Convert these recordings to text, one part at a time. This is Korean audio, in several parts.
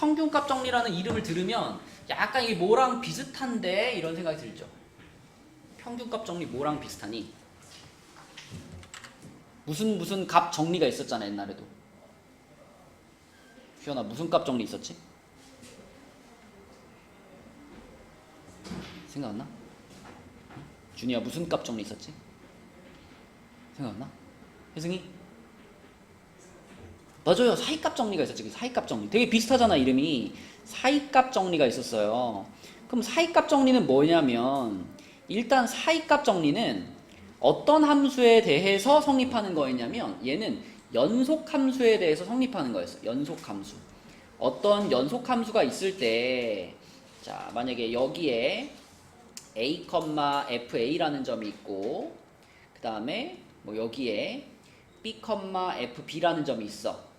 평균값 정리라는 이름을 들으면 약간 이게 뭐랑 비슷한데 이런 생각이 들죠. 평균값 정리 뭐랑 비슷하니? 무슨 값 정리가 있었잖아 옛날에도. 휘연아 무슨 값 정리 있었지? 생각 안 나? 준이야 무슨 값 정리 있었지? 생각 안 나? 혜승이? 맞아요. 사이값 정리가 있었지. 사이값 정리. 되게 비슷하잖아 이름이. 사이값 정리가 있었어요. 그럼 사이값 정리는 뭐냐면 일단 사이값 정리는 어떤 함수에 대해서 성립하는 거였냐면 얘는 연속 함수에 대해서 성립하는 거였어. 연속 함수. 어떤 연속 함수가 있을 때 자, 만약에 여기에 a, fa라는 점이 있고 그 다음에 뭐 여기에 b, fb라는 점이 있어.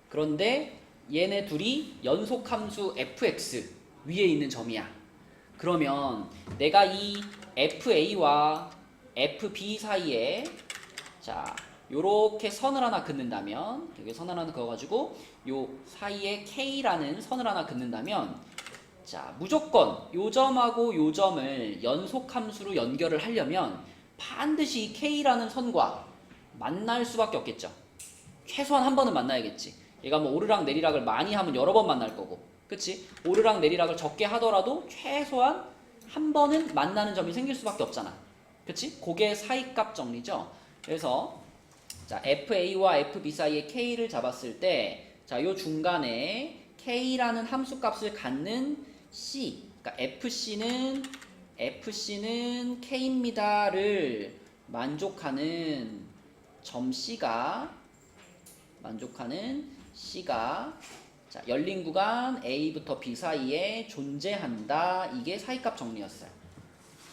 그런데 얘네 둘이 연속함수 fx 위에 있는 점이야. 그러면 내가 이 fa와 fb 사이에 자 요렇게 선을 하나 긋는다면 여기 선을 하나 그어가지고 요 사이에 k라는 선을 하나 긋는다면 자 무조건 요 점하고 요 점을 연속함수로 연결을 하려면 반드시 이 k라는 선과 만날 수밖에 없겠죠. 최소한 한 번은 만나야겠지. 얘가 뭐 오르락 내리락을 많이 하면 여러 번 만날 거고, 그치? 오르락 내리락을 적게 하더라도 최소한 한 번은 만나는 점이 생길 수밖에 없잖아. 그치? 그게 사이값 정리죠. 그래서 자 FA와 FB 사이에 K를 잡았을 때 자 요 중간에 K라는 함수값을 갖는 C, 그러니까 FC는 K입니다를 만족하는 점 C가 자, 열린 구간 A부터 B 사이에 존재한다. 이게 사이값 정리였어요.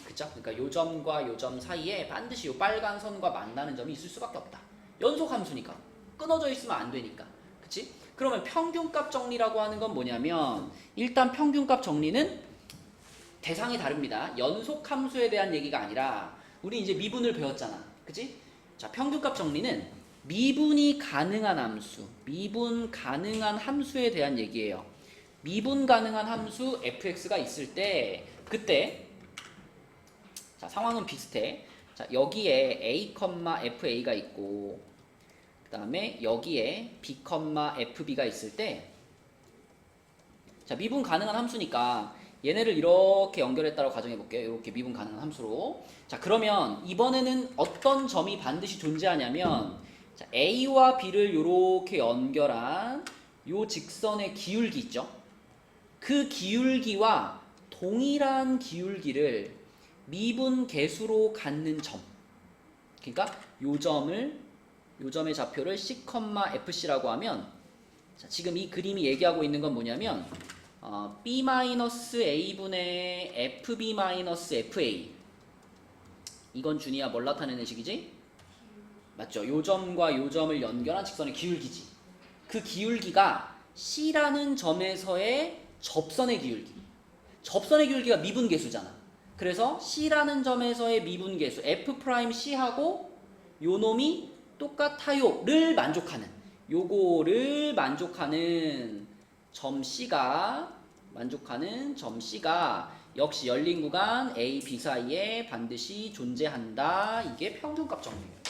그쵸? 그러니까 요 점과 요 점 사이에 반드시 요 빨간 선과 만나는 점이 있을 수밖에 없다. 연속 함수니까. 끊어져 있으면 안 되니까. 그치? 그러면 평균값 정리라고 하는 건 뭐냐면 일단 평균값 정리는 대상이 다릅니다. 연속 함수에 대한 얘기가 아니라 우리 이제 미분을 배웠잖아. 그치? 자, 평균값 정리는 미분이 가능한 함수, 미분 가능한 함수에 대한 얘기예요. 미분 가능한 함수 fx가 있을 때 그때 자 상황은 비슷해. 자 여기에 a, fa가 있고 그 다음에 여기에 b, fb가 있을 때 자 미분 가능한 함수니까 얘네를 이렇게 연결했다고 가정해 볼게요. 이렇게 미분 가능한 함수로. 자 그러면 이번에는 어떤 점이 반드시 존재하냐면 자, A와 B를 이렇게 연결한 요 직선의 기울기 있죠? 그 기울기와 동일한 기울기를 미분 계수로 갖는 점. 그러니까 요 점의 좌표를 C, FC라고 하면 자, 지금 이 그림이 얘기하고 있는 건 뭐냐면 B-A분의 FB-FA 이건 준이야 뭘 나타내는 식이지? 맞죠? 요 점과 요 점을 연결한 직선의 기울기지. 그 기울기가 C라는 점에서의 접선의 기울기. 접선의 기울기가 미분계수잖아. 그래서 C라는 점에서의 미분계수 F'C하고 요 놈이 똑같아요를 만족하는 요거를 만족하는 점 C가 역시 열린 구간 A, B 사이에 반드시 존재한다. 이게 평균값 정리예요.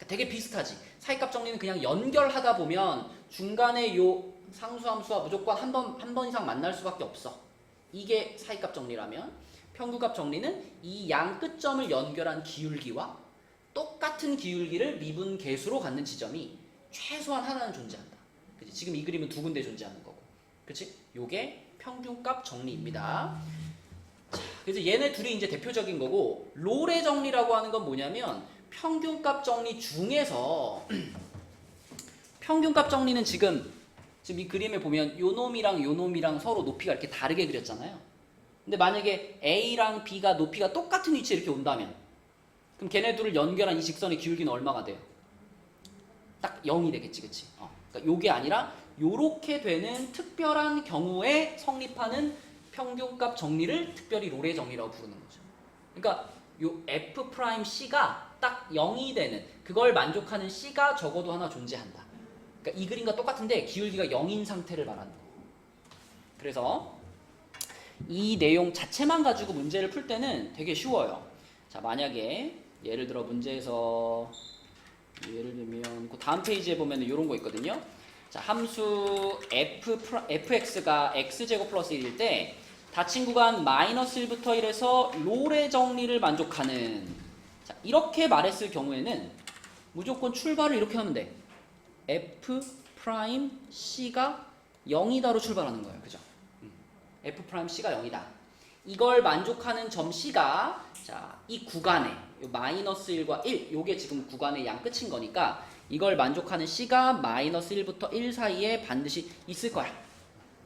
되게 비슷하지. 사이값 정리는 그냥 연결하다 보면 중간에 요 상수함수와 무조건 한 번 이상 만날 수밖에 없어. 이게 사이값 정리라면 평균값 정리는 이 양 끝점을 연결한 기울기와 똑같은 기울기를 미분 계수로 갖는 지점이 최소한 하나는 존재한다. 그치? 지금 이 그림은 두 군데 존재하는 거고. 그치? 요게 평균값 정리입니다. 자, 그래서 얘네 둘이 이제 대표적인 거고 롤의 정리라고 하는 건 뭐냐면 평균값 정리 중에서 평균값 정리는 지금 이 그림에 보면 요 놈이랑 서로 높이가 이렇게 다르게 그렸잖아요. 근데 만약에 A랑 B가 높이가 똑같은 위치에 이렇게 온다면 그럼 걔네 둘을 연결한 이 직선의 기울기는 얼마가 돼요? 딱 0이 되겠지, 그치? 그러니까 요게 아니라 요렇게 되는 특별한 경우에 성립하는 평균값 정리를 특별히 롤의 정리라고 부르는 거죠. 그러니까 요 F'C가 딱 0이 되는 그걸 만족하는 C가 적어도 하나 존재한다. 그러니까 이 그림과 똑같은데 기울기가 0인 상태를 말하는 거예요. 그래서 이 내용 자체만 가지고 문제를 풀 때는 되게 쉬워요. 자, 만약에 예를 들어 문제에서 예를 들면 그 다음 페이지에 보면 이런 거 있거든요. 자, 함수 fx가 x제곱 플러스 1일 때 닫힌 구간 마이너스 1부터 1에서 롤의 정리를 만족하는, 자, 이렇게 말했을 경우에는 무조건 출발을 이렇게 하면 돼. f 프라임 c가 0이다로 출발하는 거예요. 그죠? f 프라임 c가 0이다. 이걸 만족하는 점 c가, 자, 이 구간에 요 마이너스 1과 1, 요게 지금 구간의 양 끝인 거니까 이걸 만족하는 c가 마이너스 1부터 1 사이에 반드시 있을 거야.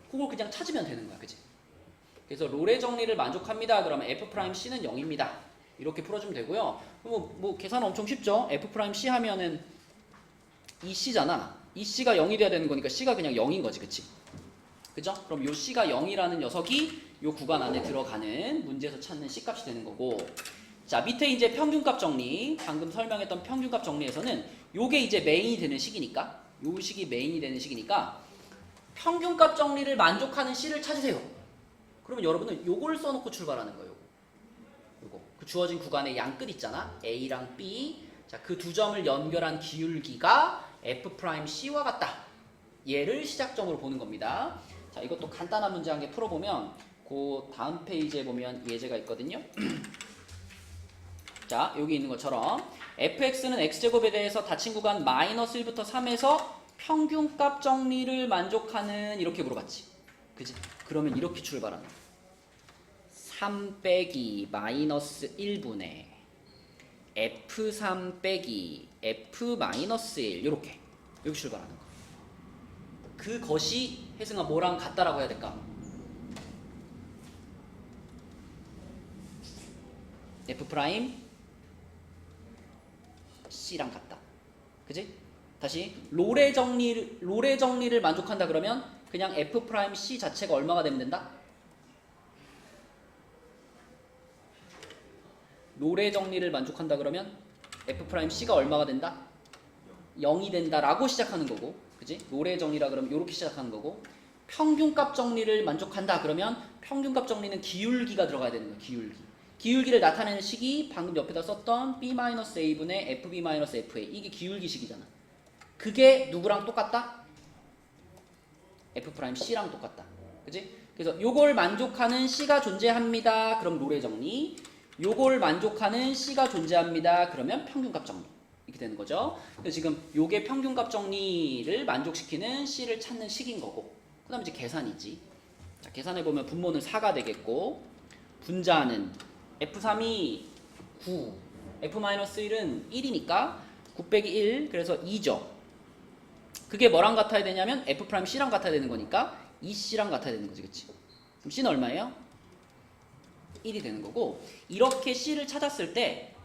그걸 그냥 찾으면 되는 거야. 그치? 그래서 롤의 정리를 만족합니다. 그러면 f 프라임 c는 0입니다. 이렇게 풀어주면 되고요. 뭐 계산은 엄청 쉽죠? f 프라임 c 하면은 이 c잖아. 이 c가 0이 돼야 되는 거니까 c가 그냥 0인 거지. 그치? 그죠? 그럼 요 c가 0이라는 녀석이 요 구간 안에 들어가는 문제에서 찾는 c 값이 되는 거고, 자, 밑에 이제 평균값 정리, 방금 설명했던 평균값 정리에서는 요게 이제 메인이 되는 식이니까, 요 식이 메인이 되는 식이니까 평균값 정리를 만족하는 c를 찾으세요. 그러면 여러분은 요걸 써놓고 출발하는 거예요. 요거 그 주어진 구간의 양 끝 있잖아. A랑 B. 자, 그 두 점을 연결한 기울기가 F'C와 같다. 얘를 시작점으로 보는 겁니다. 자, 이것도 간단한 문제 한 개 풀어보면 그 다음 페이지에 보면 예제가 있거든요. 자, 여기 있는 것처럼 fx는 x제곱에 대해서 닫힌 구간 마이너스 1부터 3에서 평균값 정리를 만족하는, 이렇게 물어봤지. 그지? 그러면 이렇게 출발하는 거야. 3 빼기 마이너스 1분의 f3 빼기 f 마이너스 1, 이렇게 여기 출발하는 거야. 그것이 혜승아 뭐랑 같다라고 해야 될까? f 프라임 c랑 같다. 그지? 다시 롤의 정리를 만족한다 그러면 그냥 f 프라임 c 자체가 얼마가 되면 된다? 롤의 정리를 만족한다 그러면 f 프라임 c가 얼마가 된다? 0이 된다라고 시작하는 거고, 그지? 롤의 정리라 그러면 이렇게 시작하는 거고, 평균값 정리를 만족한다 그러면 평균값 정리는 기울기가 들어가야 되는 거야. 기울기를 나타내는 식이 방금 옆에다 썼던 b-a분의 fb-fa, 이게 기울기식이잖아. 그게 누구랑 똑같다? f'C랑 똑같다. 그지? 그래서 요걸 만족하는 C가 존재합니다. 그럼 롤의 정리. 요걸 만족하는 C가 존재합니다. 그러면 평균값 정리. 이렇게 되는 거죠. 그래서 지금 요게 평균값 정리를 만족시키는 C를 찾는 식인 거고, 그 다음에 이제 계산이지. 자, 계산해보면 분모는 4가 되겠고, 분자는 F3이 9, F-1은 1이니까 9 빼기 1, 그래서 2죠. 그게 뭐랑 같아야 되냐면 F'C랑 같아야 되는 거니까 2C랑 같아야 되는 거지. 그치? 그럼 C는 얼마예요? 1이 되는 거고, 이렇게 C를 찾았을 때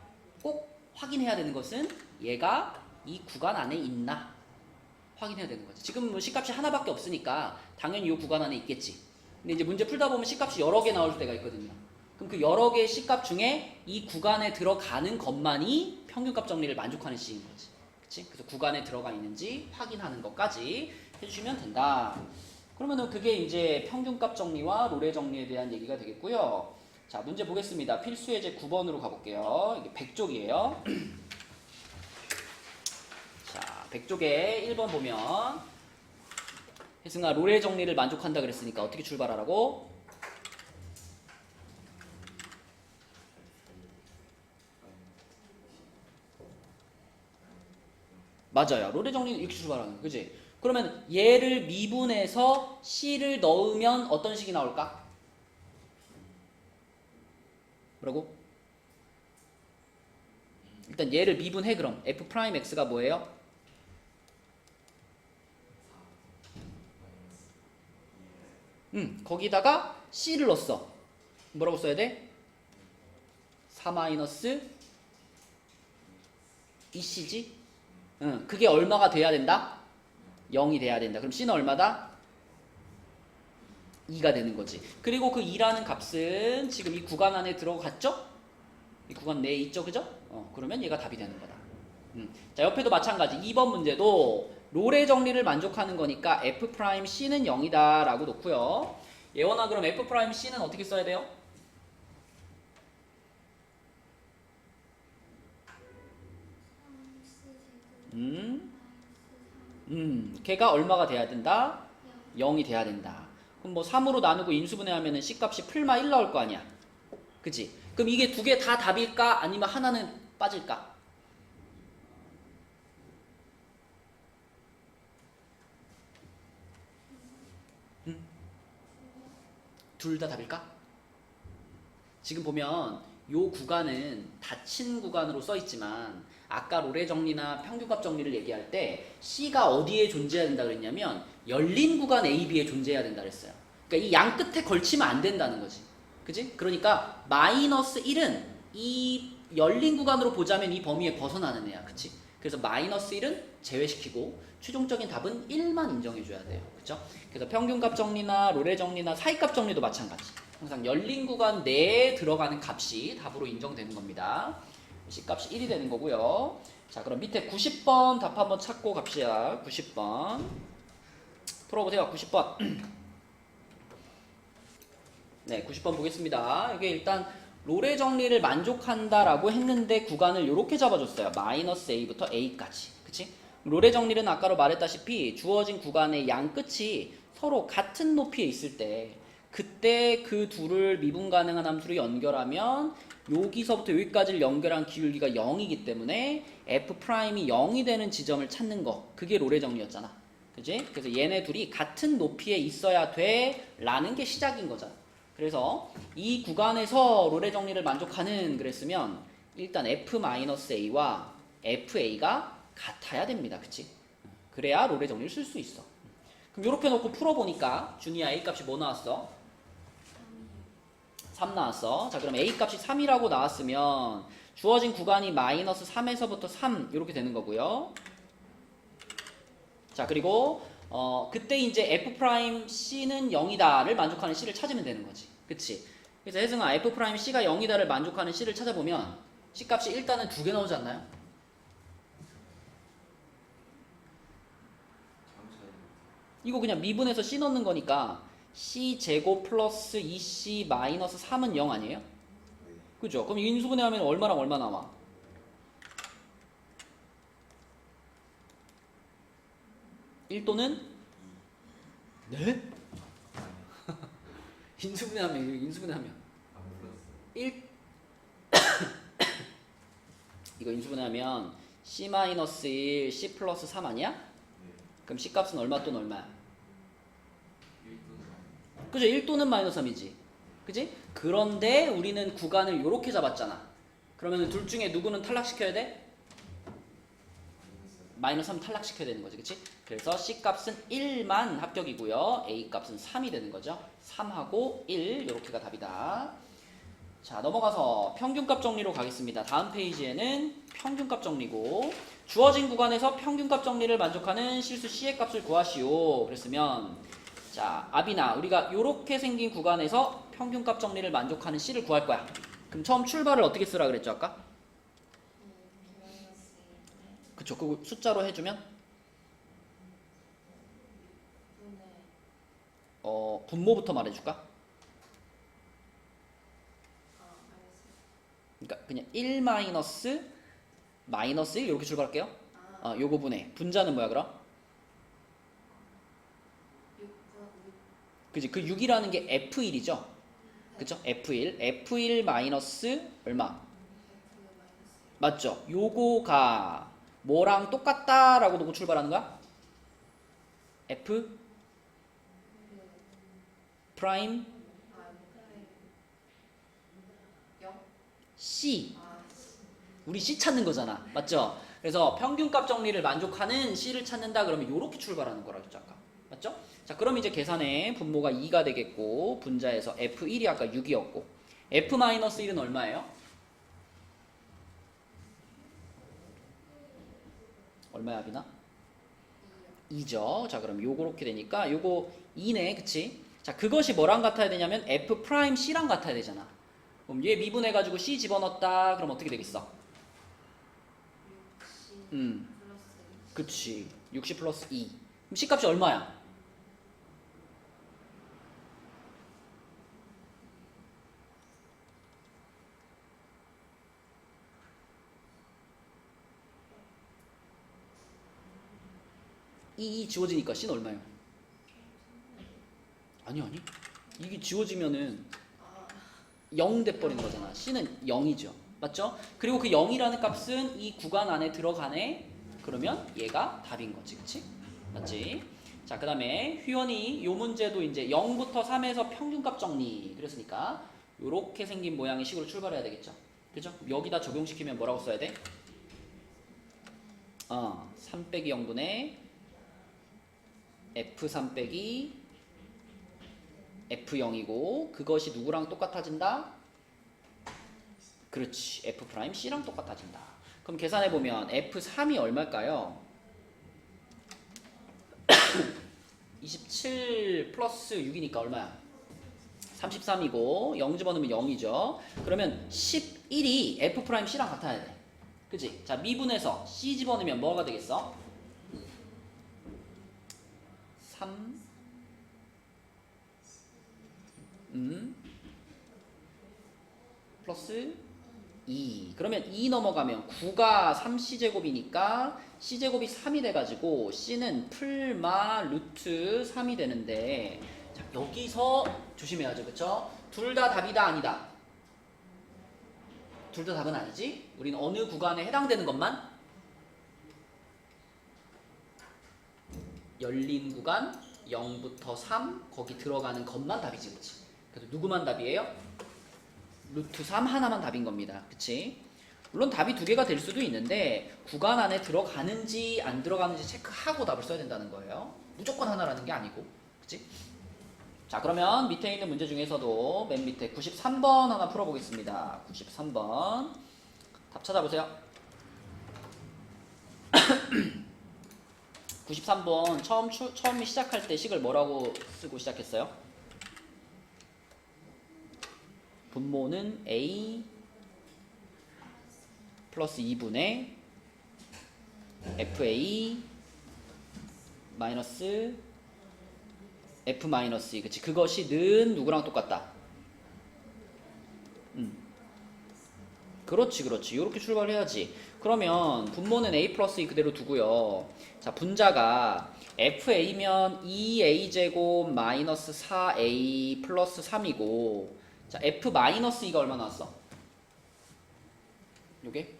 꼭 확인해야 되는 것은 얘가 이 구간 안에 있나 확인해야 되는 거지. 지금 뭐 C값이 하나밖에 없으니까 당연히 이 구간 안에 있겠지. 근데 이제 문제 풀다 보면 C값이 여러 개 나올 때가 있거든요. 그럼 그 여러 개의 C값 중에 이 구간에 들어가는 것만이 평균값 정리를 만족하는 C인 거지. 그치? 그래서 구간에 들어가 있는지 확인하는 것까지 해주시면 된다. 그러면은 그게 이제 평균값 정리와 롤의 정리에 대한 얘기가 되겠고요. 자, 문제 보겠습니다. 필수 예제 9번으로 가볼게요. 이게 100쪽이에요. 자, 100쪽에 1번 보면 혜승아, 롤의 정리를 만족한다 그랬으니까 어떻게 출발하라고? 맞아요. 롤의 정리는 이렇게 출발하는 거예요. 그지? 그러면 얘를 미분해서 C를 넣으면 어떤 식이 나올까? 뭐라고? 일단 얘를 미분해. 그럼 F'X가 뭐예요? 거기다가 C를 넣었어. 뭐라고 써야 돼? 4-2C지? 그게 얼마가 돼야 된다? 0이 돼야 된다. 그럼 C는 얼마다? 2가 되는 거지. 그리고 그 2라는 값은 지금 이 구간 안에 들어갔죠? 이 구간 내에 있죠? 그죠? 그러면 얘가 답이 되는 거다. 자, 옆에도 마찬가지. 2번 문제도 롤의 정리를 만족하는 거니까 F'C는 0이다 라고 놓고요. 예원아, 그럼 f 프라임 c는 어떻게 써야 돼요? 음, 걔가 얼마가 돼야 된다? 0이 돼야 된다. 그럼 뭐 3으로 나누고 인수분해하면은 c 값이 풀마 1 나올 거 아니야. 그치? 그럼 이게 두 개 다 답일까? 아니면 하나는 빠질까? 둘 다 답일까? 지금 보면 요 구간은 닫힌 구간으로 써 있지만 아까 로레 정리나 평균값 정리를 얘기할 때 C가 어디에 존재해야 된다 그랬냐면 열린 구간 A, B에 존재해야 된다 그랬어요. 그러니까 이 양 끝에 걸치면 안 된다는 거지. 그지? 그러니까 마이너스 1은 이 열린 구간으로 보자면 이 범위에 벗어나는 애야. 그치? 그래서 마이너스 1은 제외시키고 최종적인 답은 1만 인정해줘야 돼요. 그쵸? 그래서 평균값 정리나 로레 정리나 사이값 정리도 마찬가지. 항상 열린 구간 내에 들어가는 값이 답으로 인정되는 겁니다. C값이 1이 되는 거고요. 자, 그럼 밑에 90번 답 한번 찾고 갑시다. 90번. 풀어보세요. 90번. 네, 90번 보겠습니다. 이게 일단 로레 정리를 만족한다라고 했는데 구간을 이렇게 잡아줬어요. 마이너스 A부터 A까지. 그치? 로레 정리는 아까로 말했다시피 주어진 구간의 양 끝이 서로 같은 높이에 있을 때 그때 그 둘을 미분 가능한 함수로 연결하면 여기서부터 여기까지를 연결한 기울기가 0이기 때문에 F'이 0이 되는 지점을 찾는 거. 그게 로레 정리였잖아. 그치? 그래서 얘네 둘이 같은 높이에 있어야 돼 라는 게 시작인 거잖아. 그래서 이 구간에서 로레 정리를 만족하는 그랬으면 일단 F-A와 FA가 같아야 됩니다. 그치? 그래야 로레 정리를 쓸 수 있어. 그럼 이렇게 놓고 풀어보니까 준이야 A 값이 뭐 나왔어? 3 나왔어. 자, 그럼 A 값이 3이라고 나왔으면 주어진 구간이 마이너스 3에서부터 3 이렇게 되는 거고요. 자, 그리고 그때 이제 F'C는 0이다를 만족하는 C를 찾으면 되는 거지. 그치? 그래서 혜승아, F'C가 0이다를 만족하는 C를 찾아보면 C 값이 일단은 두 개 나오지 않나요? 이거 그냥 미분해서 C 넣는 거니까 C제곱 플러스 2C 마이너스 3은 0 아니에요? 그죠? 그럼 인수분해 하면 얼마랑 얼마 나와? 1또는? 네? 인수분해하면 1 이거 인수분해하면 C-1 C 플러스 3 아니야? 그럼 C 값은 얼마 또는 얼마야? 그죠? 1 또는 마이너스 3이지. 그지? 그런데 우리는 구간을 이렇게 잡았잖아. 그러면 둘 중에 누구는 탈락시켜야 돼? 마이너스 3 탈락시켜야 되는 거지. 그치? 그래서 C 값은 1만 합격이고요. A 값은 3이 되는 거죠. 3하고 1 이렇게가 답이다. 자, 넘어가서 평균값 정리로 가겠습니다. 다음 페이지에는 평균값 정리고 주어진 구간에서 평균값 정리를 만족하는 실수 C의 값을 구하시오. 그랬으면 자, 아비나 우리가 이렇게 생긴 구간에서 평균값 정리를 만족하는 C를 구할 거야. 그럼 처음 출발을 어떻게 쓰라 그랬죠 아까? 그쵸, 그거 숫자로 해주면 분모부터 말해줄까? 그러니까 그냥 1 마이너스 1 이렇게 출발할게요. 요거 분해. 분자는 뭐야 그럼? 그지? 그 6이라는 게 F1이죠? 그쵸? F1 마이너스 얼마? 맞죠? 요거가 뭐랑 똑같다라고 놓고 출발하는 거야? F 프라임 C. 우리 C 찾는 거잖아. 맞죠? 그래서 평균값 정리를 만족하는 C를 찾는다 그러면 요렇게 출발하는 거라 했죠 아까. 맞죠? 자, 그럼 이제 계산에 분모가 2가 되겠고 분자에서 F1이 아까 6이었고 F-1은 얼마예요? 얼마야 비나? 2죠. 자, 그럼 요렇게 되니까 요거 2네. 그치? 자, 그것이 뭐랑 같아야 되냐면 F'C랑 같아야 되잖아. 그럼 얘 미분해가지고 C 집어넣었다. 그럼 어떻게 되겠어? 그치. 60 플러스 2. 그럼 C 값이 얼마야? 이 지워지니까 C는 얼마예요? 아니 이게 지워지면은 0 돼버리는 거잖아. C는 0이죠. 맞죠? 그리고 그 0이라는 값은 이 구간 안에 들어가네. 그러면 얘가 답인 거지. 그치? 맞지? 자, 그 다음에 휘원이 요 문제도 이제 0부터 3에서 평균값 정리 그랬으니까 요렇게 생긴 모양의 식으로 출발해야 되겠죠. 그죠? 여기다 적용시키면 뭐라고 써야 돼? 3 빼기 0분의 F3 빼기 F0이고 그것이 누구랑 똑같아진다? 그렇지. F'C랑 똑같아진다. 그럼 계산해보면 F3이 얼마일까요? 27 플러스 6이니까 얼마야? 33이고 0 집어넣으면 0이죠. 그러면 11이 F'C랑 같아야 돼. 그치? 자, 미분해서 C 집어넣으면 뭐가 되겠어? 3 플러스 2. 그러면 2 넘어가면 9가 3C제곱이니까 C제곱이 3이 돼가지고 C는 풀마 루트 3이 되는데 자, 여기서 조심해야죠. 그쵸? 둘 다 답이다 아니다? 둘 다 답은 아니지? 우리는 어느 구간에 해당되는 것만 열린 구간 0부터 3 거기 들어가는 것만 답이지. 그치? 그래서 누구만 답이에요? 루트 3 하나만 답인 겁니다. 그치? 물론 답이 두 개가 될 수도 있는데 구간 안에 들어가는지 안 들어가는지 체크하고 답을 써야 된다는 거예요. 무조건 하나라는 게 아니고. 그치? 자, 그러면 밑에 있는 문제 중에서도 맨 밑에 93번 하나 풀어보겠습니다. 93번 답 찾아보세요. 93번 처음 시작할 때 식을 뭐라고 쓰고 시작했어요? 분모는 A 플러스 2분의 FA 마이너스 F 마이너스 2. 그치? 그것이 는 누구랑 똑같다? 그렇지. 이렇게 출발해야지. 그러면 분모는 A 플러스 2 그대로 두고요. 자, 분자가 FA면 2A제곱 마이너스 4A 플러스 3이고 자, F 마이너스 2가 얼마 나왔어? 요게?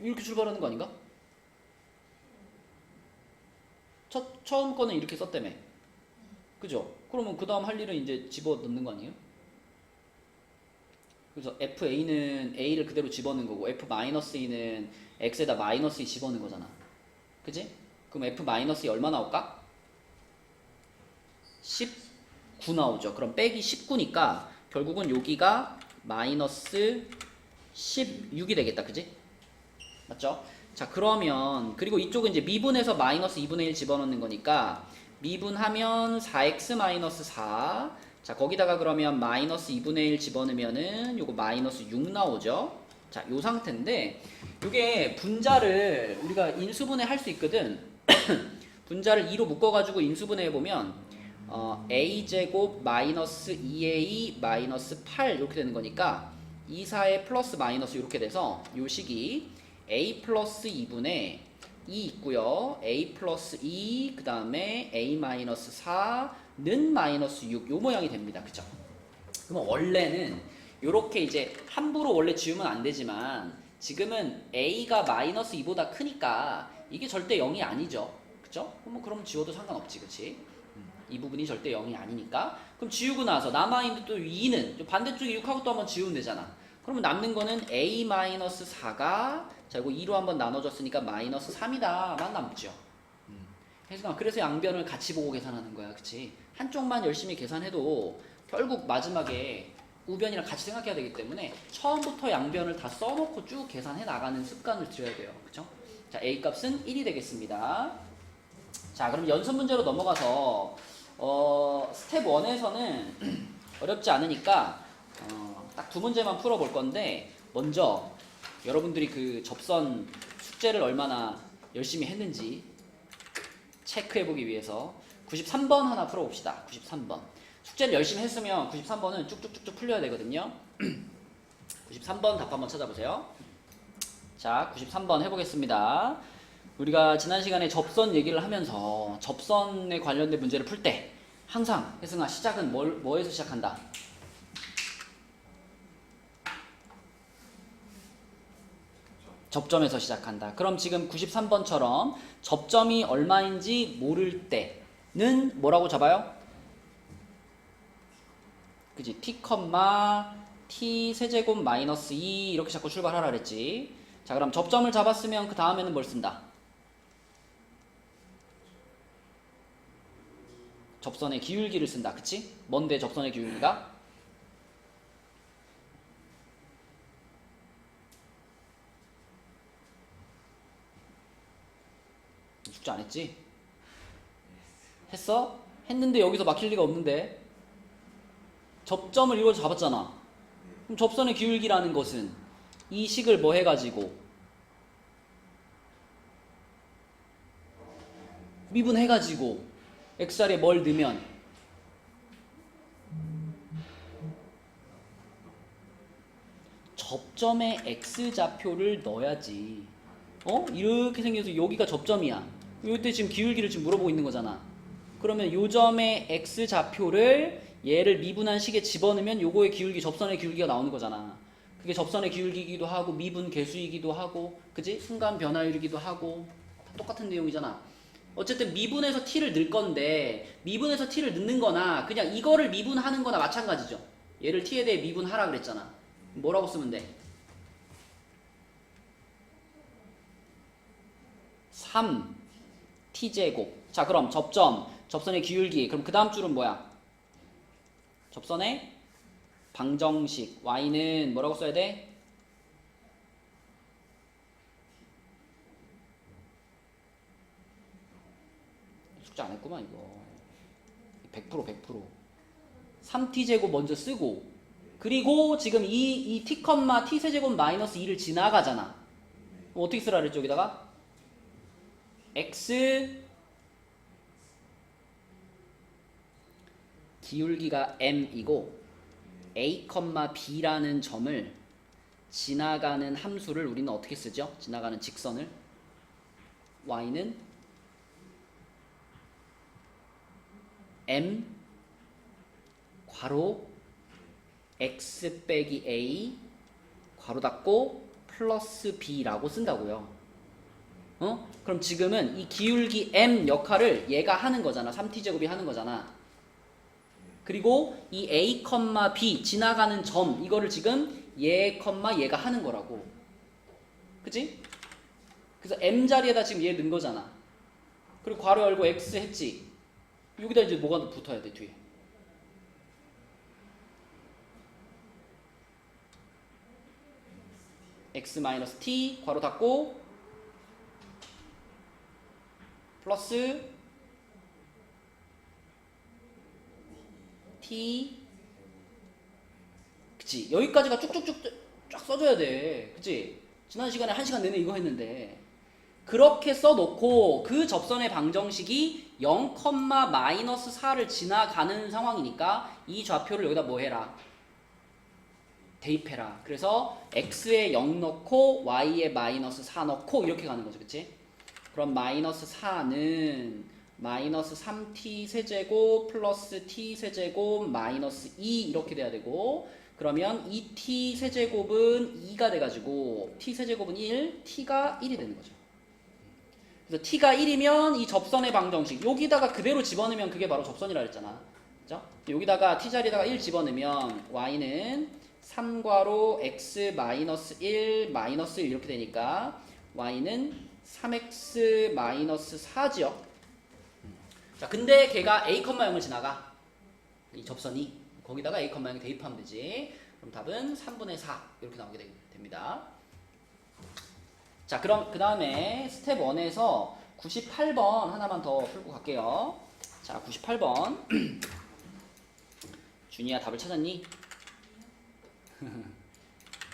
이렇게 출발하는 거 아닌가? 처음 거는 이렇게 썼다며. 그죠? 그러면 그 다음 할 일은 이제 집어넣는 거 아니에요? 그래서 FA는 A를 그대로 집어넣는 거고 F-2는 X에다 마이너스 2 집어넣는 거잖아. 그지? 그럼 F-2 얼마 나올까? 19 나오죠. 그럼 빼기 19니까 결국은 여기가 마이너스 16이 되겠다. 그지? 맞죠? 자, 그러면 그리고 이쪽은 이제 미분해서 마이너스 2분의 1 집어넣는 거니까 미분하면 4x 마이너스 4. 자, 거기다가 그러면 마이너스 2분의 1 집어넣으면은 요거 마이너스 6 나오죠. 자, 요 상태인데 요게 분자를 우리가 인수분해 할 수 있거든. 분자를 2로 묶어가지고 인수분해 해보면 a제곱 마이너스 2a 마이너스 8 이렇게 되는 거니까 2, 4에 플러스 마이너스 이렇게 돼서 요 식이 a 플러스 2분의 2 있고요. a 플러스 2 그 다음에 a 마이너스 4는 마이너스 6 요 모양이 됩니다. 그죠? 그러면 원래는 요렇게 이제 함부로 원래 지우면 안 되지만 지금은 a가 마이너스 2보다 크니까 이게 절대 0이 아니죠. 그죠? 그럼 지워도 상관없지. 그치? 이 부분이 절대 0이 아니니까. 그럼 지우고 나서 남아있는 또 2는 반대쪽에 6하고 또 한번 지우면 되잖아. 그러면 남는 거는 a-4가 자 이거 2로 한번 나눠줬으니까 마이너스 3이다만 남죠. 그래서 양변을 같이 보고 계산하는 거야. 그치? 한쪽만 열심히 계산해도 결국 마지막에 우변이랑 같이 생각해야 되기 때문에 처음부터 양변을 다 써놓고 쭉 계산해 나가는 습관을 들여야 돼요. 그쵸? 자, a 값은 1이 되겠습니다. 자, 그럼 연습 문제로 넘어가서 스텝 1에서는 어렵지 않으니까 딱 두 문제만 풀어볼 건데 먼저 여러분들이 그 접선 숙제를 얼마나 열심히 했는지 체크해보기 위해서 93번 하나 풀어봅시다. 93번 숙제를 열심히 했으면 93번은 쭉쭉쭉쭉 풀려야 되거든요. 93번 답 한번 찾아보세요. 자, 93번 해보겠습니다. 우리가 지난 시간에 접선 얘기를 하면서 접선에 관련된 문제를 풀 때 항상 혜승아 시작은 뭐에서 시작한다? 접점에서 시작한다. 그럼 지금 93번처럼 접점이 얼마인지 모를 때는 뭐라고 잡아요? 그지? t, t 세제곱 마이너스 2 이렇게 자꾸 출발하라 그랬지. 자, 그럼 접점을 잡았으면 그 다음에는 뭘 쓴다? 접선의 기울기를 쓴다. 그치? 뭔데 접선의 기울기가? 숙제 안 했지? 했어? 했는데 여기서 막힐 리가 없는데. 접점을 이걸 잡았잖아. 그럼 접선의 기울기라는 것은 이 식을 뭐 해가지고 미분해가지고 xr에 뭘 넣으면 접점에 x좌표를 넣어야지. 이렇게 생겨서 여기가 접점이야. 이때 지금 기울기를 지금 물어보고 있는 거잖아. 그러면 요 점의 x좌표를 얘를 미분한 식에 집어넣으면 요거의 기울기, 접선의 기울기가 나오는 거잖아. 그게 접선의 기울기이기도 하고 미분 계수이기도 하고, 그지? 순간 변화율이기도 하고, 다 똑같은 내용이잖아. 어쨌든 미분해서 t를 넣을 건데 미분해서 t를 넣는 거나 그냥 이거를 미분하는 거나 마찬가지죠. 얘를 t에 대해 미분하라 그랬잖아. 뭐라고 쓰면 돼? 3t제곱. 자, 그럼 접선의 기울기. 그럼 그 다음 줄은 뭐야? 접선의 방정식. y는 뭐라고 써야 돼? 숙제 안 했구만 이거. 100%. 3t제곱 먼저 쓰고, 그리고 지금 이 t, t 세제곱 마이너스 2를 지나가잖아. 어떻게 쓰라 그랬죠? 여기다가 x 기울기가 m이고 a, b라는 점을 지나가는 함수를 우리는 어떻게 쓰죠? 지나가는 직선을 y는 m 괄호 x 빼기 a 괄호 닫고 플러스 b라고 쓴다고요. 그럼 지금은 이 기울기 m 역할을 얘가 하는 거잖아. 3t제곱이 하는 거잖아. 그리고 이 a, b 지나가는 점 이거를 지금 얘가 하는 거라고. 그치? 그래서 m 자리에다 지금 얘 넣은 거잖아. 그리고 괄호 열고 x 했지. 여기다 이제 뭐가 붙어야 돼 뒤에. x-t 괄호 닫고 플러스 t. 그치? 여기까지가 쭉쭉쭉 쫙 써줘야 돼. 그치? 지난 시간에 1시간 내내 이거 했는데 그렇게 써놓고 그 접선의 방정식이 0,-4를 지나가는 상황이니까 이 좌표를 여기다 뭐 해라? 대입해라. 그래서 x에 0 넣고 y에 마이너스 4 넣고 이렇게 가는 거죠. 그치? 그럼 마이너스 4는 마이너스 3t 세제곱 플러스 t 세제곱 마이너스 2 이렇게 돼야 되고, 그러면 이 t 세제곱은 2가 돼가지고 t 세제곱은 1, t가 1이 되는 거죠. 그래서 t가 1이면 이 접선의 방정식 여기다가 그대로 집어넣으면 그게 바로 접선이라 그랬잖아. 그죠? 여기다가 t 자리에다가 1 집어넣으면 y는 3괄호 x 마이너스 1 마이너스 1 이렇게 되니까 y는 3x 마이너스 4지요. 자, 근데 걔가 a, 0을 지나가. 이 접선이 거기다가 a, 0 대입하면 되지. 그럼 답은 3분의 4 이렇게 나오게 됩니다. 자, 그럼 그 다음에 스텝 1에서 98번 하나만 더 풀고 갈게요. 자, 98번 준이야 답을 찾았니?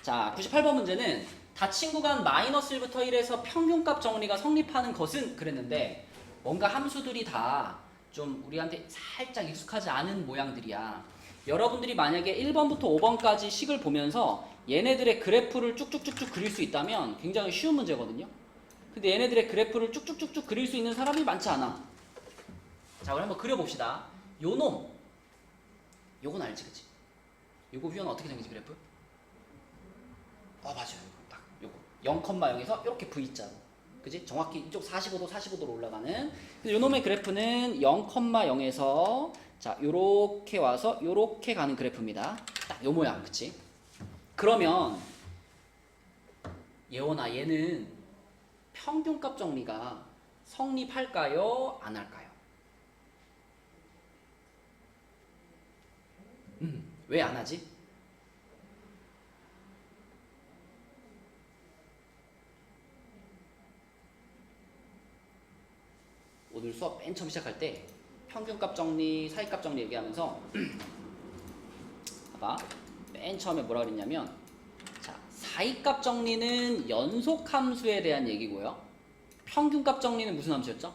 자, 98번 문제는 닫힌 구간 마이너스 1부터 1에서 평균값 정리가 성립하는 것은 그랬는데 뭔가 함수들이 다 좀 우리한테 살짝 익숙하지 않은 모양들이야. 여러분들이 만약에 1번부터 5번까지 식을 보면서 얘네들의 그래프를 쭉쭉쭉쭉 그릴 수 있다면 굉장히 쉬운 문제거든요. 근데 얘네들의 그래프를 쭉쭉쭉쭉 그릴 수 있는 사람이 많지 않아. 자, 그럼 한번 그려봅시다. 요 놈. 요건 알지, 그치? 요거 뷰는 어떻게 생기지, 그래프? 맞아요. 딱 요거 0,0에서 이렇게 V자로, 그지? 정확히 이쪽 45도 45도로 올라가는. 요 놈의 그래프는 0,0에서 자 요렇게 와서 요렇게 가는 그래프입니다. 딱 요 모양, 그치? 그러면 예원아, 얘는 평균값 정리가 성립할까요? 안 할까요? 왜 안 하지? 오늘 수업 맨 처음 시작할 때 평균값 정리, 사이값 정리 얘기하면서 봐봐, 맨 처음에 뭐라 그랬냐면, 자, 사이값 정리는 연속 함수에 대한 얘기고요. 평균값 정리는 무슨 함수였죠?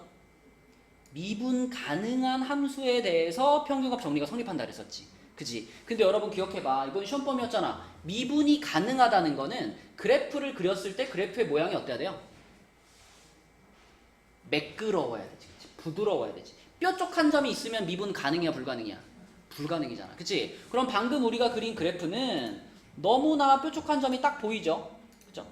미분 가능한 함수에 대해서 평균값 정리가 성립한다 그랬었지. 그지? 근데 여러분 기억해봐. 이번 시험범위였잖아. 미분이 가능하다는 거는 그래프를 그렸을 때 그래프의 모양이 어때야 돼요? 매끄러워야 되지. 그치? 부드러워야 되지. 뾰족한 점이 있으면 미분 가능이야, 불가능이야? 불가능이잖아. 그치? 그럼 방금 우리가 그린 그래프는 너무나 뾰족한 점이 딱 보이죠? 그죠?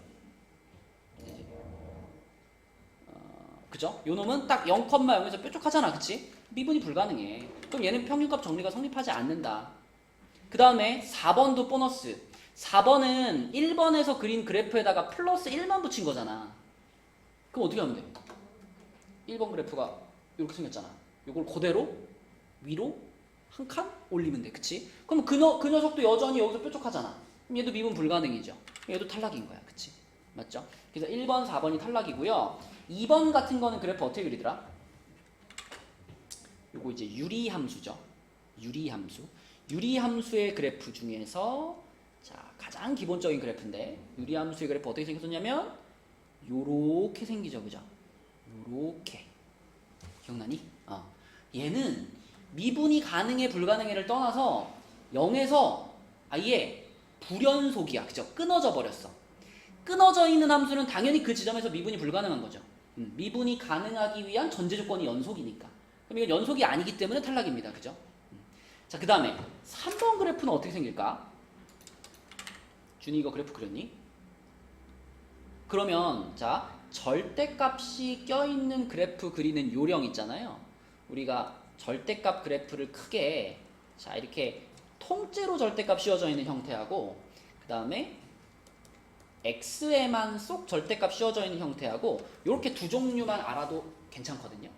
그죠? 요 놈은 딱 0,0에서 뾰족하잖아. 그치? 미분이 불가능해. 그럼 얘는 평균값 정리가 성립하지 않는다. 그 다음에 4번도 보너스. 4번은 1번에서 그린 그래프에다가 플러스 1만 붙인 거잖아. 그럼 어떻게 하면 돼? 1번 그래프가 이렇게 생겼잖아. 이걸 그대로 위로 한 칸 올리면 돼. 그치? 그럼 그 녀석도 여전히 여기서 뾰족하잖아. 그럼 얘도 미분 불가능이죠. 얘도 탈락인 거야. 그치? 맞죠? 그래서 1번, 4번이 탈락이고요. 2번 같은 거는 그래프 어떻게 그리더라? 요거 이제 유리함수죠. 유리함수. 유리함수의 그래프 중에서 자, 가장 기본적인 그래프인데, 유리함수의 그래프 어떻게 생겼냐면 요렇게 생기죠. 그죠? 요렇게. 기억나니? 얘는 미분이 가능해 불가능해를 떠나서 0에서 아예 불연속이야. 그죠? 끊어져 버렸어. 끊어져 있는 함수는 당연히 그 지점에서 미분이 불가능한 거죠. 미분이 가능하기 위한 전제 조건이 연속이니까. 그럼 이건 연속이 아니기 때문에 탈락입니다. 그죠? 자, 그 다음에 3번 그래프는 어떻게 생길까? 준이 이거 그래프 그렸니? 그러면 자, 절대값이 껴있는 그래프 그리는 요령 있잖아요. 우리가 절대값 그래프를 크게 자 이렇게 통째로 절대값 씌워져 있는 형태하고, 그 다음에 x에만 쏙 절대값 씌워져 있는 형태하고, 이렇게 두 종류만 알아도 괜찮거든요.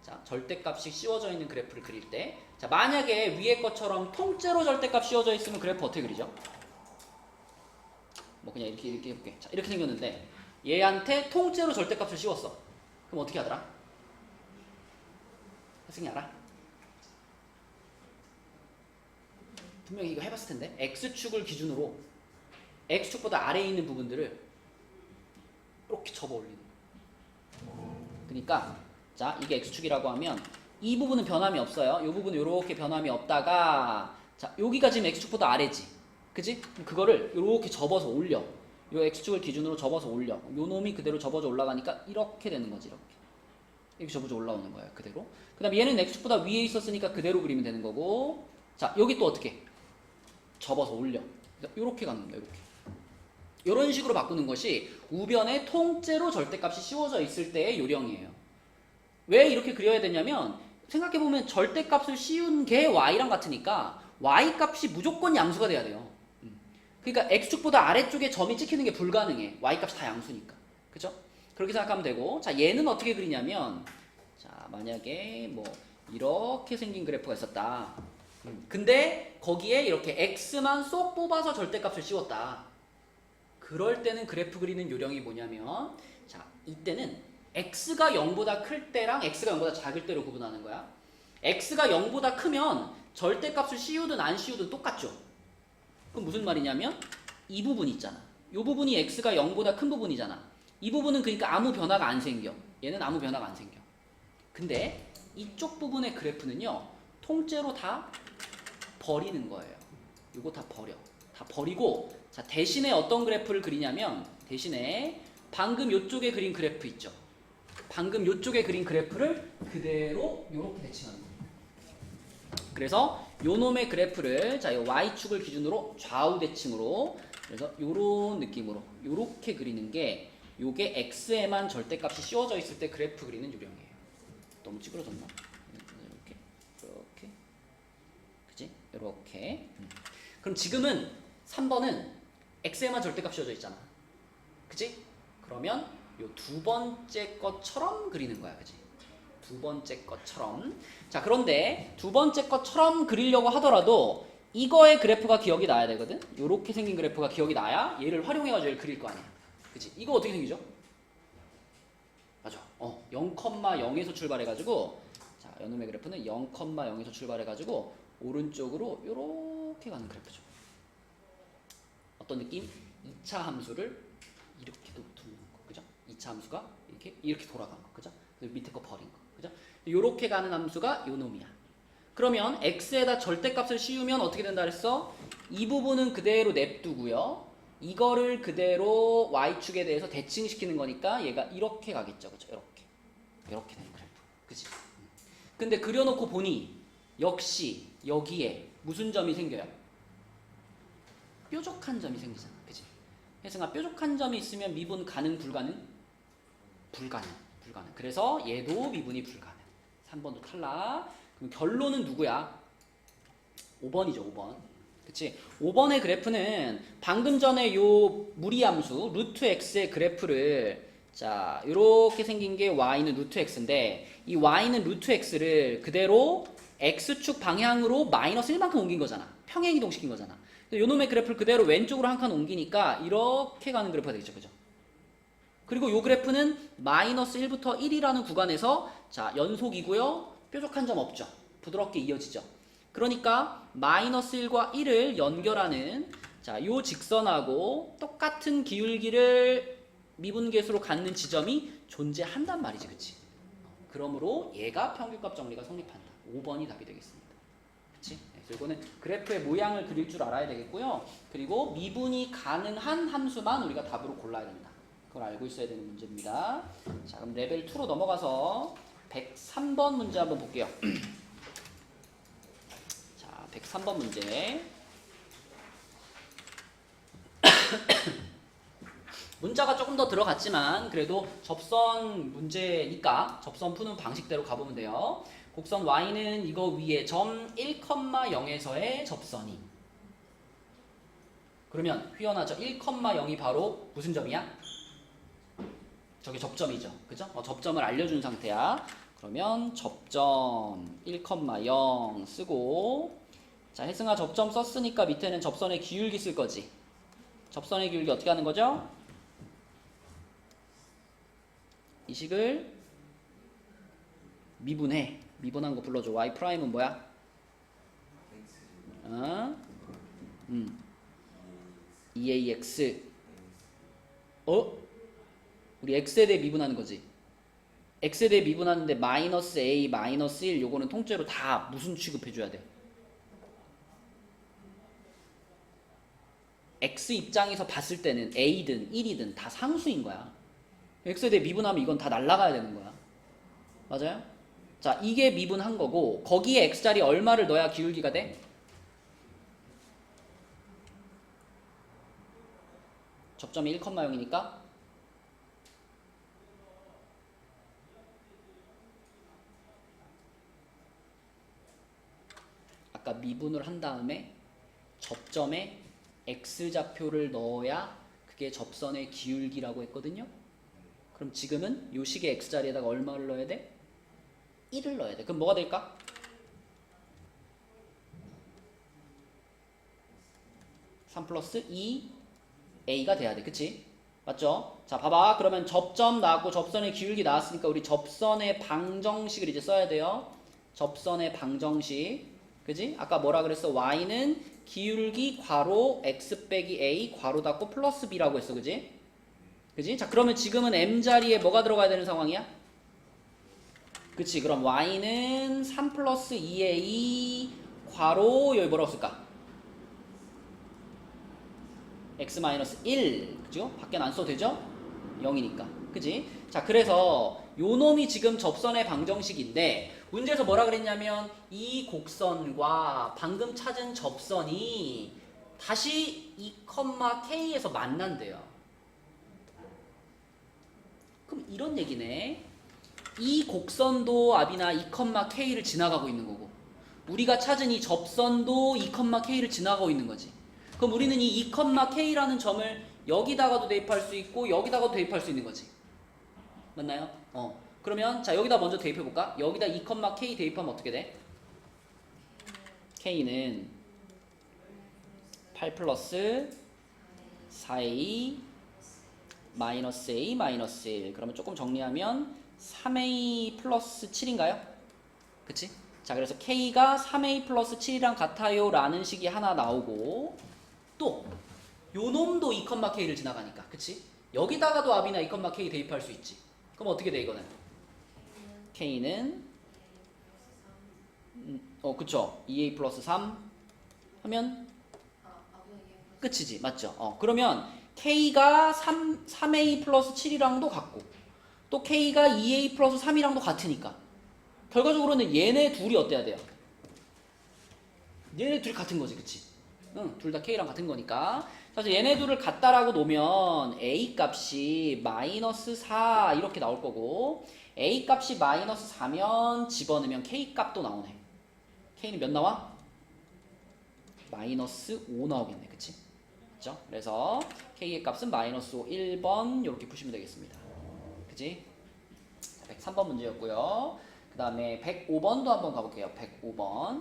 자, 절대값이 씌워져 있는 그래프를 그릴 때, 자, 만약에 위에 것처럼 통째로 절대값 씌워져 있으면 그래프 어떻게 그리죠? 뭐 그냥 이렇게 해볼게. 자, 이렇게 생겼는데 얘한테 통째로 절대값을 씌웠어. 그럼 어떻게 하더라? 혜승이 알아? 분명히 이거 해봤을 텐데, x축을 기준으로 x축보다 아래에 있는 부분들을 이렇게 접어 올리는 거야. 그러니까 자, 이게 x축이라고 하면 이 부분은 변함이 없어요. 이 부분은 이렇게 변함이 없다가, 자, 여기가 지금 x축보다 아래지. 그지? 그거를 이렇게 접어서 올려. 요 x축을 기준으로 접어서 올려. 요 놈이 그대로 접어져 올라가니까 이렇게 되는 거지. 이렇게 접어져 올라오는 거예요. 그대로. 그 다음에 얘는 x축보다 위에 있었으니까 그대로 그리면 되는 거고, 자, 여기 또 어떻게? 접어서 올려. 이렇게 가는 거야. 이렇게. 이런 식으로 바꾸는 것이 우변에 통째로 절대값이 씌워져 있을 때의 요령이에요. 왜 이렇게 그려야 되냐면, 생각해보면 절대값을 씌운 게 y랑 같으니까 y값이 무조건 양수가 돼야 돼요. 그러니까 x축보다 아래쪽에 점이 찍히는 게 불가능해. y값이 다 양수니까. 그죠? 그렇게 생각하면 되고, 자, 얘는 어떻게 그리냐면, 자, 만약에 뭐 이렇게 생긴 그래프가 있었다. 근데 거기에 이렇게 x만 쏙 뽑아서 절대값을 씌웠다. 그럴 때는 그래프 그리는 요령이 뭐냐면, 자, 이때는 x가 0보다 클 때랑 x가 0보다 작을 때로 구분하는 거야. x가 0보다 크면 절대값을 씌우든 안 씌우든 똑같죠. 그럼 무슨 말이냐면, 이 부분 있잖아. 이 부분이 x가 0보다 큰 부분이잖아. 이 부분은 그러니까 아무 변화가 안 생겨. 얘는 아무 변화가 안 생겨. 근데 이쪽 부분의 그래프는요, 통째로 다 버리는 거예요. 요거 다 버려. 다 버리고 자 대신에 어떤 그래프를 그리냐면 대신에 방금 요쪽에 그린 그래프 있죠. 방금 요쪽에 그린 그래프를 그대로 요렇게 대칭하는 거예요. 그래서 요 놈의 그래프를 자, 요 y축을 기준으로 좌우 대칭으로 그래서 요런 느낌으로 요렇게 그리는 게 요게 x에만 절대값이 씌워져 있을 때 그래프 그리는 요령이에요. 너무 찌그러졌나? 이렇게 그지? 이렇게 그럼 지금은 3번은 x에만 절대값 씌워져 있잖아. 그지? 그러면 요 두 번째 것처럼 그리는 거야. 그지? 두 번째 것처럼. 자, 그런데 두 번째 것처럼 그리려고 하더라도 이거의 그래프가 기억이 나야 되거든? 요렇게 생긴 그래프가 기억이 나야 얘를 활용해가지고 얘를 그릴 거 아니야. 그치? 이거 어떻게 생기죠? 맞아. 0,0에서 출발해가지고 자, 요놈의 그래프는 0,0에서 출발해가지고 오른쪽으로 요렇게 가는 그래프죠. 어떤 느낌? 2차 함수를 이렇게 두는 거. 그죠? 2차 함수가 이렇게 돌아간 거. 그죠? 밑에 거 버린 거. 그죠? 요렇게 가는 함수가 요 놈이야. 그러면 x에다 절대값을 씌우면 어떻게 된다 그랬어? 이 부분은 그대로 냅두고요. 이거를 그대로 y축에 대해서 대칭시키는 거니까 얘가 이렇게 가겠죠. 그죠? 이렇게 되는 그래프. 그치? 근데 그려놓고 보니 역시 여기에 무슨 점이 생겨요? 뾰족한 점이 생기잖아. 그치? 혜승아, 뾰족한 점이 있으면 미분 가능, 불가능? 불가능. 그래서 얘도 미분이 불가능. 3번도 탈락. 그럼 결론은 누구야? 5번이죠, 5번. 그치? 5번의 그래프는 방금 전에 요 무리함수 루트 x의 그래프를 자, 요렇게 생긴 게 y는 루트 x인데 이 y는 루트 x를 그대로 x축 방향으로 마이너스 1만큼 옮긴 거잖아. 평행 이동시킨 거잖아. 요 놈의 그래프를 그대로 왼쪽으로 한 칸 옮기니까 이렇게 가는 그래프가 되겠죠. 그죠? 그리고 요 그래프는 마이너스 1부터 1이라는 구간에서 자, 연속이고요. 뾰족한 점 없죠. 부드럽게 이어지죠. 그러니까 마이너스 1과 1을 연결하는 자, 요 직선하고 똑같은 기울기를 미분계수로 갖는 지점이 존재한단 말이지. 그치? 그러므로 얘가 평균값 정리가 성립한다. 5번이 답이 되겠습니다. 그치? 그래서 이거는 그래프의 모양을 그릴 줄 알아야 되겠고요. 그리고 미분이 가능한 함수만 우리가 답으로 골라야 됩니다. 그걸 알고 있어야 되는 문제입니다. 자, 그럼 레벨 2로 넘어가서 103번 문제 한번 볼게요. 자, 103번 문제. 문자가 조금 더 들어갔지만 그래도 접선 문제니까 접선 푸는 방식대로 가보면 돼요. 곡선 y는 이거 위에 점 1,0에서의 접선이. 그러면 휘어나죠. 1,0이 바로 무슨 점이야? 저게 접점이죠. 그죠? 접점을 알려준 상태야. 그러면 접점 1,0 쓰고 자, 혜승아 접점 썼으니까 밑에는 접선의 기울기 쓸 거지. 접선의 기울기 어떻게 하는 거죠? 이 식을 미분해. 미분한 거 불러줘. y 프라임은 뭐야? EAX. 우리 x에 대해 미분하는 거지. x에 대해 미분하는데 마이너스 a, 마이너스 1 요거는 통째로 다 무슨 취급해줘야 돼? x 입장에서 봤을 때는 a든 1이든 다 상수인 거야. x에 대해 미분하면 이건 다 날라가야 되는 거야. 맞아요? 자, 이게 미분한 거고 거기에 x자리 얼마를 넣어야 기울기가 돼? 접점이 1,0이니까 아까 미분을 한 다음에 접점에 x좌표를 넣어야 그게 접선의 기울기라고 했거든요. 그럼 지금은 요 식의 x자리에다가 얼마를 넣어야 돼? 1을 넣어야 돼. 그럼 뭐가 될까? (3 플러스 2a가 돼야 돼. 그치? 맞죠? 자, 봐봐. 그러면 접점 나왔고 접선의 기울기 나왔으니까 우리 접선의 방정식을 이제 써야 돼요. 접선의 방정식. 그지? 아까 뭐라 그랬어? y는 기울기 괄호 x 빼기 a 괄호 닫고 플러스 b라고 했어. 그지? 그지? 자, 그러면 지금은 m자리에 뭐가 들어가야 되는 상황이야? 그치? 그럼 y는 3 플러스 2a 괄호 여기 뭐라고 쓸까? x-1 그죠? 밖엔 안 써도 되죠? 0이니까 그지? 자 그래서 요 놈이 지금 접선의 방정식인데 문제에서 뭐라 그랬냐면 이 곡선과 방금 찾은 접선이 다시 2,k에서 만난대요. 그럼 이런 얘기네. 이 곡선도 아비나 2,k를 지나가고 있는 거고 우리가 찾은 이 접선도 2,k를 지나가고 있는 거지. 그럼 우리는 이 2,k라는 점을 여기다가도 대입할 수 있고 여기다가도 대입할 수 있는 거지. 맞나요? 그러면 자 여기다 먼저 대입해 볼까? 여기다 2,k 대입하면 어떻게 돼? k는 8 플러스 4a 마이너스 a 마이너스 1. 그러면 조금 정리하면 3a 플러스 7인가요? 그치? 자 그래서 k가 3a 플러스 7이랑 같아요 라는 식이 하나 나오고 또 요놈도 2,k를 지나가니까 그치? 여기다가도 아비나 2,k 대입할 수 있지. 그럼 어떻게 돼 이거는? k는 그쵸 2a 플러스 3 하면 끝이지 맞죠? 그러면 k가 3a 플러스 7이랑도 같고 또 k가 2a 플러스 3이랑도 같으니까 결과적으로는 얘네 둘이 어때야 돼요? 얘네 둘이 같은 거지 그치? 응, 둘 다 k랑 같은 거니까 그래서 얘네 둘을 같다라고 놓으면 a 값이 마이너스 4 이렇게 나올 거고 a 값이 마이너스 4면 집어넣으면 k 값도 나오네. k는 몇 나와? 마이너스 5 나오겠네 그치? 그죠? 그래서 k의 값은 마이너스 5 1번 이렇게 푸시면 되겠습니다. 그치? 103번 문제였고요. 그 다음에 105번도 한번 가볼게요. 105번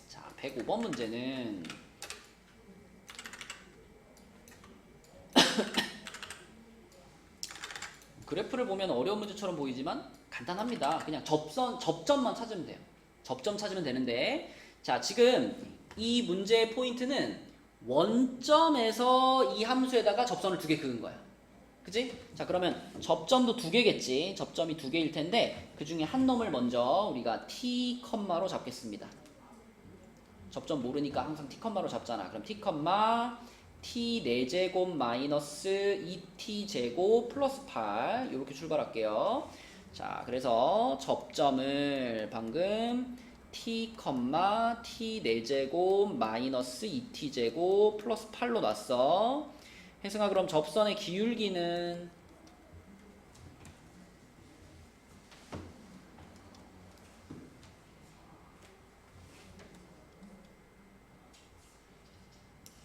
자 105번 문제는 그래프를 보면 어려운 문제처럼 보이지만 간단합니다. 그냥 접점만 찾으면 돼요. 접점 찾으면 되는데 자 지금 이 문제의 포인트는 원점에서 이 함수에다가 접선을 2개 그은 거야. 그치? 자 그러면 접점도 2개겠지. 접점이 2개일 텐데 그 중에 한 놈을 먼저 우리가 t 컴마로 잡겠습니다. 접점 모르니까 항상 t 컴마로 잡잖아. 그럼 t 컴마 t 4제곱 마이너스 2t 제곱 플러스 8 이렇게 출발할게요. 자 그래서 접점을 방금 t, t 4제곱 마이너스 2t 제곱 플러스 8로 놨어. 혜승아 그럼 접선의 기울기는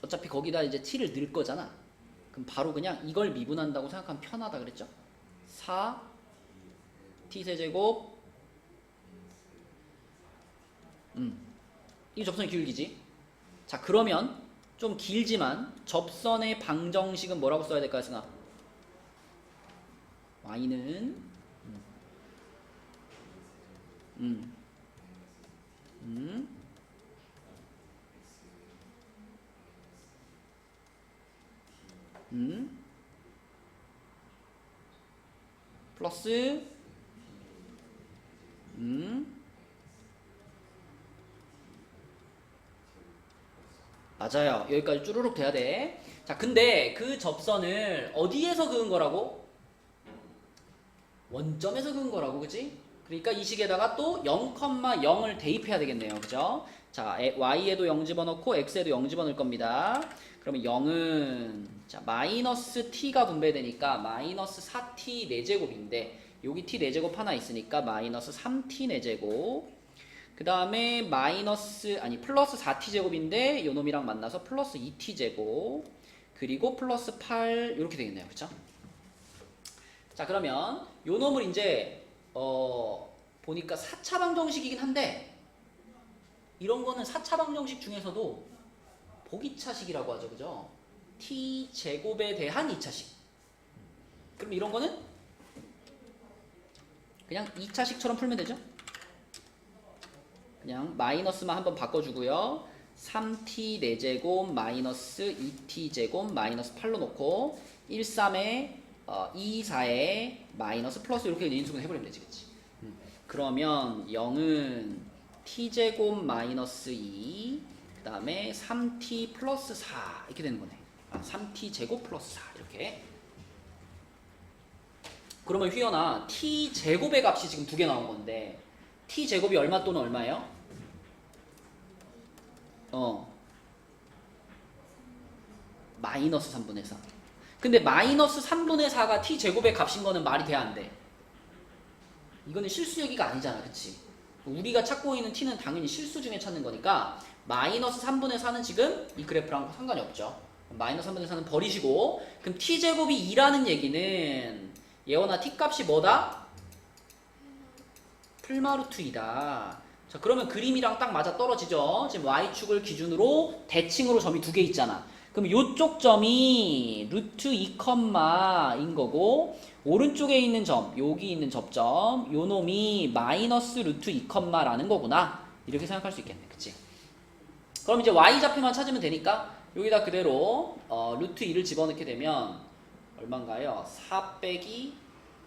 어차피 거기다 이제 t를 넣을 거잖아. 그럼 바로 그냥 이걸 미분한다고 생각하면 편하다 그랬죠? 4 t 세제곱 이 접선의 기울기지. 자 그러면 좀 길지만 접선의 방정식은 뭐라고 써야 될까요, 승아? y는 플러스 맞아요. 여기까지 쭈루룩 돼야 돼. 자, 근데 그 접선을 어디에서 그은 거라고? 원점에서 그은 거라고, 그지? 그러니까 이 식에다가 또 0,0을 대입해야 되겠네요. 그죠? 자, y에도 0 집어넣고 x에도 0 집어넣을 겁니다. 그러면 0은 자 마이너스 t가 분배되니까 마이너스 4t 4제곱인데 여기 t 4제곱 하나 있으니까 마이너스 3t 4제곱 그 다음에 플러스 4t 제곱인데 요놈이랑 만나서 플러스 2t 제곱 그리고 플러스 8 이렇게 되겠네요. 그쵸? 자 그러면 요놈을 이제 보니까 4차 방정식이긴 한데 이런 거는 4차 방정식 중에서도 보기차식이라고 하죠. 그죠? t 제곱에 대한 2차식. 그럼 이런 거는 그냥 2차식처럼 풀면 되죠? 그냥 마이너스만 한번 바꿔주고요. 3t 4제곱 마이너스 2t 제곱 마이너스 8로 놓고 1, 3에 2, 4에 마이너스 플러스 이렇게 인수분 해버리면 되지. 그치? 그러면 0은 t제곱 마이너스 2, 그 다음에 3t 플러스 4 이렇게 되는 거네. 3t 제곱 플러스 4 이렇게. 그러면 휘연아, t 제곱의 값이 지금 두 개 나온 건데 t 제곱이 얼마 또는 얼마예요? 마이너스 3분의 4. 근데 마이너스 3분의 4가 t 제곱의 값인 거는 말이 돼야 안 돼? 이거는 실수 얘기가 아니잖아, 그치? 우리가 찾고 있는 t는 당연히 실수 중에 찾는 거니까 마이너스 3분의 4는 지금 이 그래프랑 상관이 없죠. 마이너스 3분의 4는 버리시고, 그럼 t제곱이 2라는 얘기는 예원아 t값이 뭐다? 풀마루트 2다. 자, 그러면 그림이랑 딱 맞아 떨어지죠. 지금 y축을 기준으로 대칭으로 점이 두 개 있잖아. 그럼 요쪽 점이 루트 2인 거고, 오른쪽에 있는 점, 여기 있는 접점, 요 놈이 마이너스 루트 2라는 거구나. 이렇게 생각할 수 있겠네. 그치? 그럼 이제 y좌표만 찾으면 되니까 여기다 그대로 루트 2를 집어넣게 되면 얼마인가요? 4 빼기